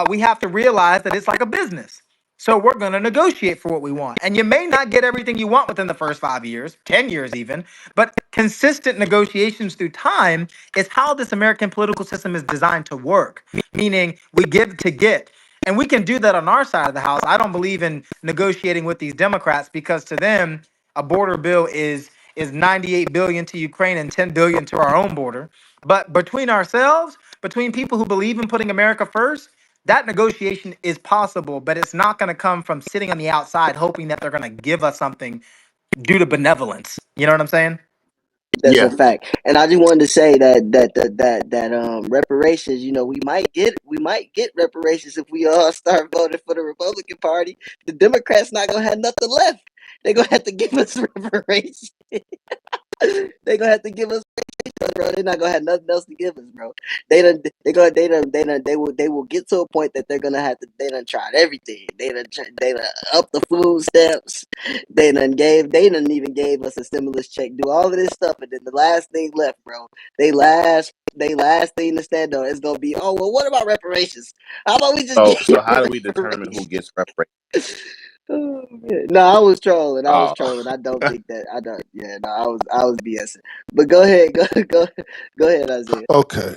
we have to realize that it's like a business. So we're going to negotiate for what we want. And you may not get everything you want within the first 5 years, 10 years even, but consistent negotiations through time is how this American political system is designed to work, meaning we give to get. And we can do that on our side of the house. I don't believe in negotiating with these Democrats because to them, a border bill is 98 billion to Ukraine and 10 billion to our own border. But between ourselves, between people who believe in putting America first, that negotiation is possible, but it's not going to come from sitting on the outside hoping that they're going to give us something due to benevolence. You know what I'm saying? That's Yeah. a fact. And I just wanted to say that reparations, we might get reparations if we all start voting for the Republican Party. The Democrats not gonna have nothing left. They're gonna have to give us reparations. They're gonna have to give us, bro. They're not gonna have nothing else to give us, bro. They will get to a point that they done tried everything. They done up the food stamps. They done even gave us a stimulus check, do all of this stuff, and then the last thing left, bro. They last thing to stand on is gonna be, oh well, what about reparations? How about we just So how do we determine who gets reparations? Oh, man. No, I was trolling. I Oh. don't think that. I don't. Yeah, no, I was BSing. But go ahead, go ahead, Isaiah. Okay.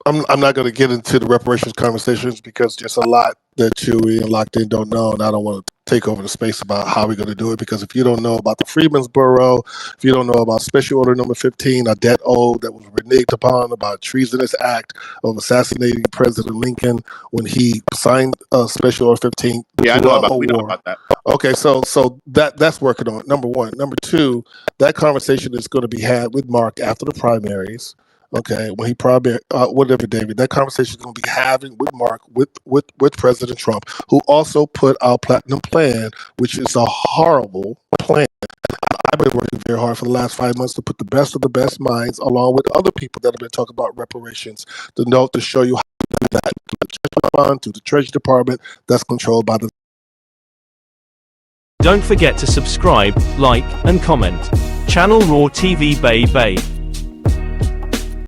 I'm not going to get into the reparations conversations because there's a lot that Chewy and Locked In don't know, and I don't want to take over the space about how we're going to do it. Because if you don't know about the Freedmen's Bureau, if you don't know about Special Order Number 15, a debt owed that was reneged upon, about treasonous act of assassinating President Lincoln when he signed Special Order 15. Yeah, we know about that. Okay, so that's working on number one. Number two, that conversation is going to be had with Mark after the primaries. Okay, when he probably whatever, David, that conversation is going to be having with Mark with President Trump, who also put our platinum plan, which is a horrible plan. I've been working very hard for the last 5 months to put the best of the best minds, along with other people that have been talking about reparations, to show you how to do that to the Treasury Fund, to the Treasury Department, that's controlled by the. Don't forget to subscribe, like, and comment. Channel Raw TV Bay Bay.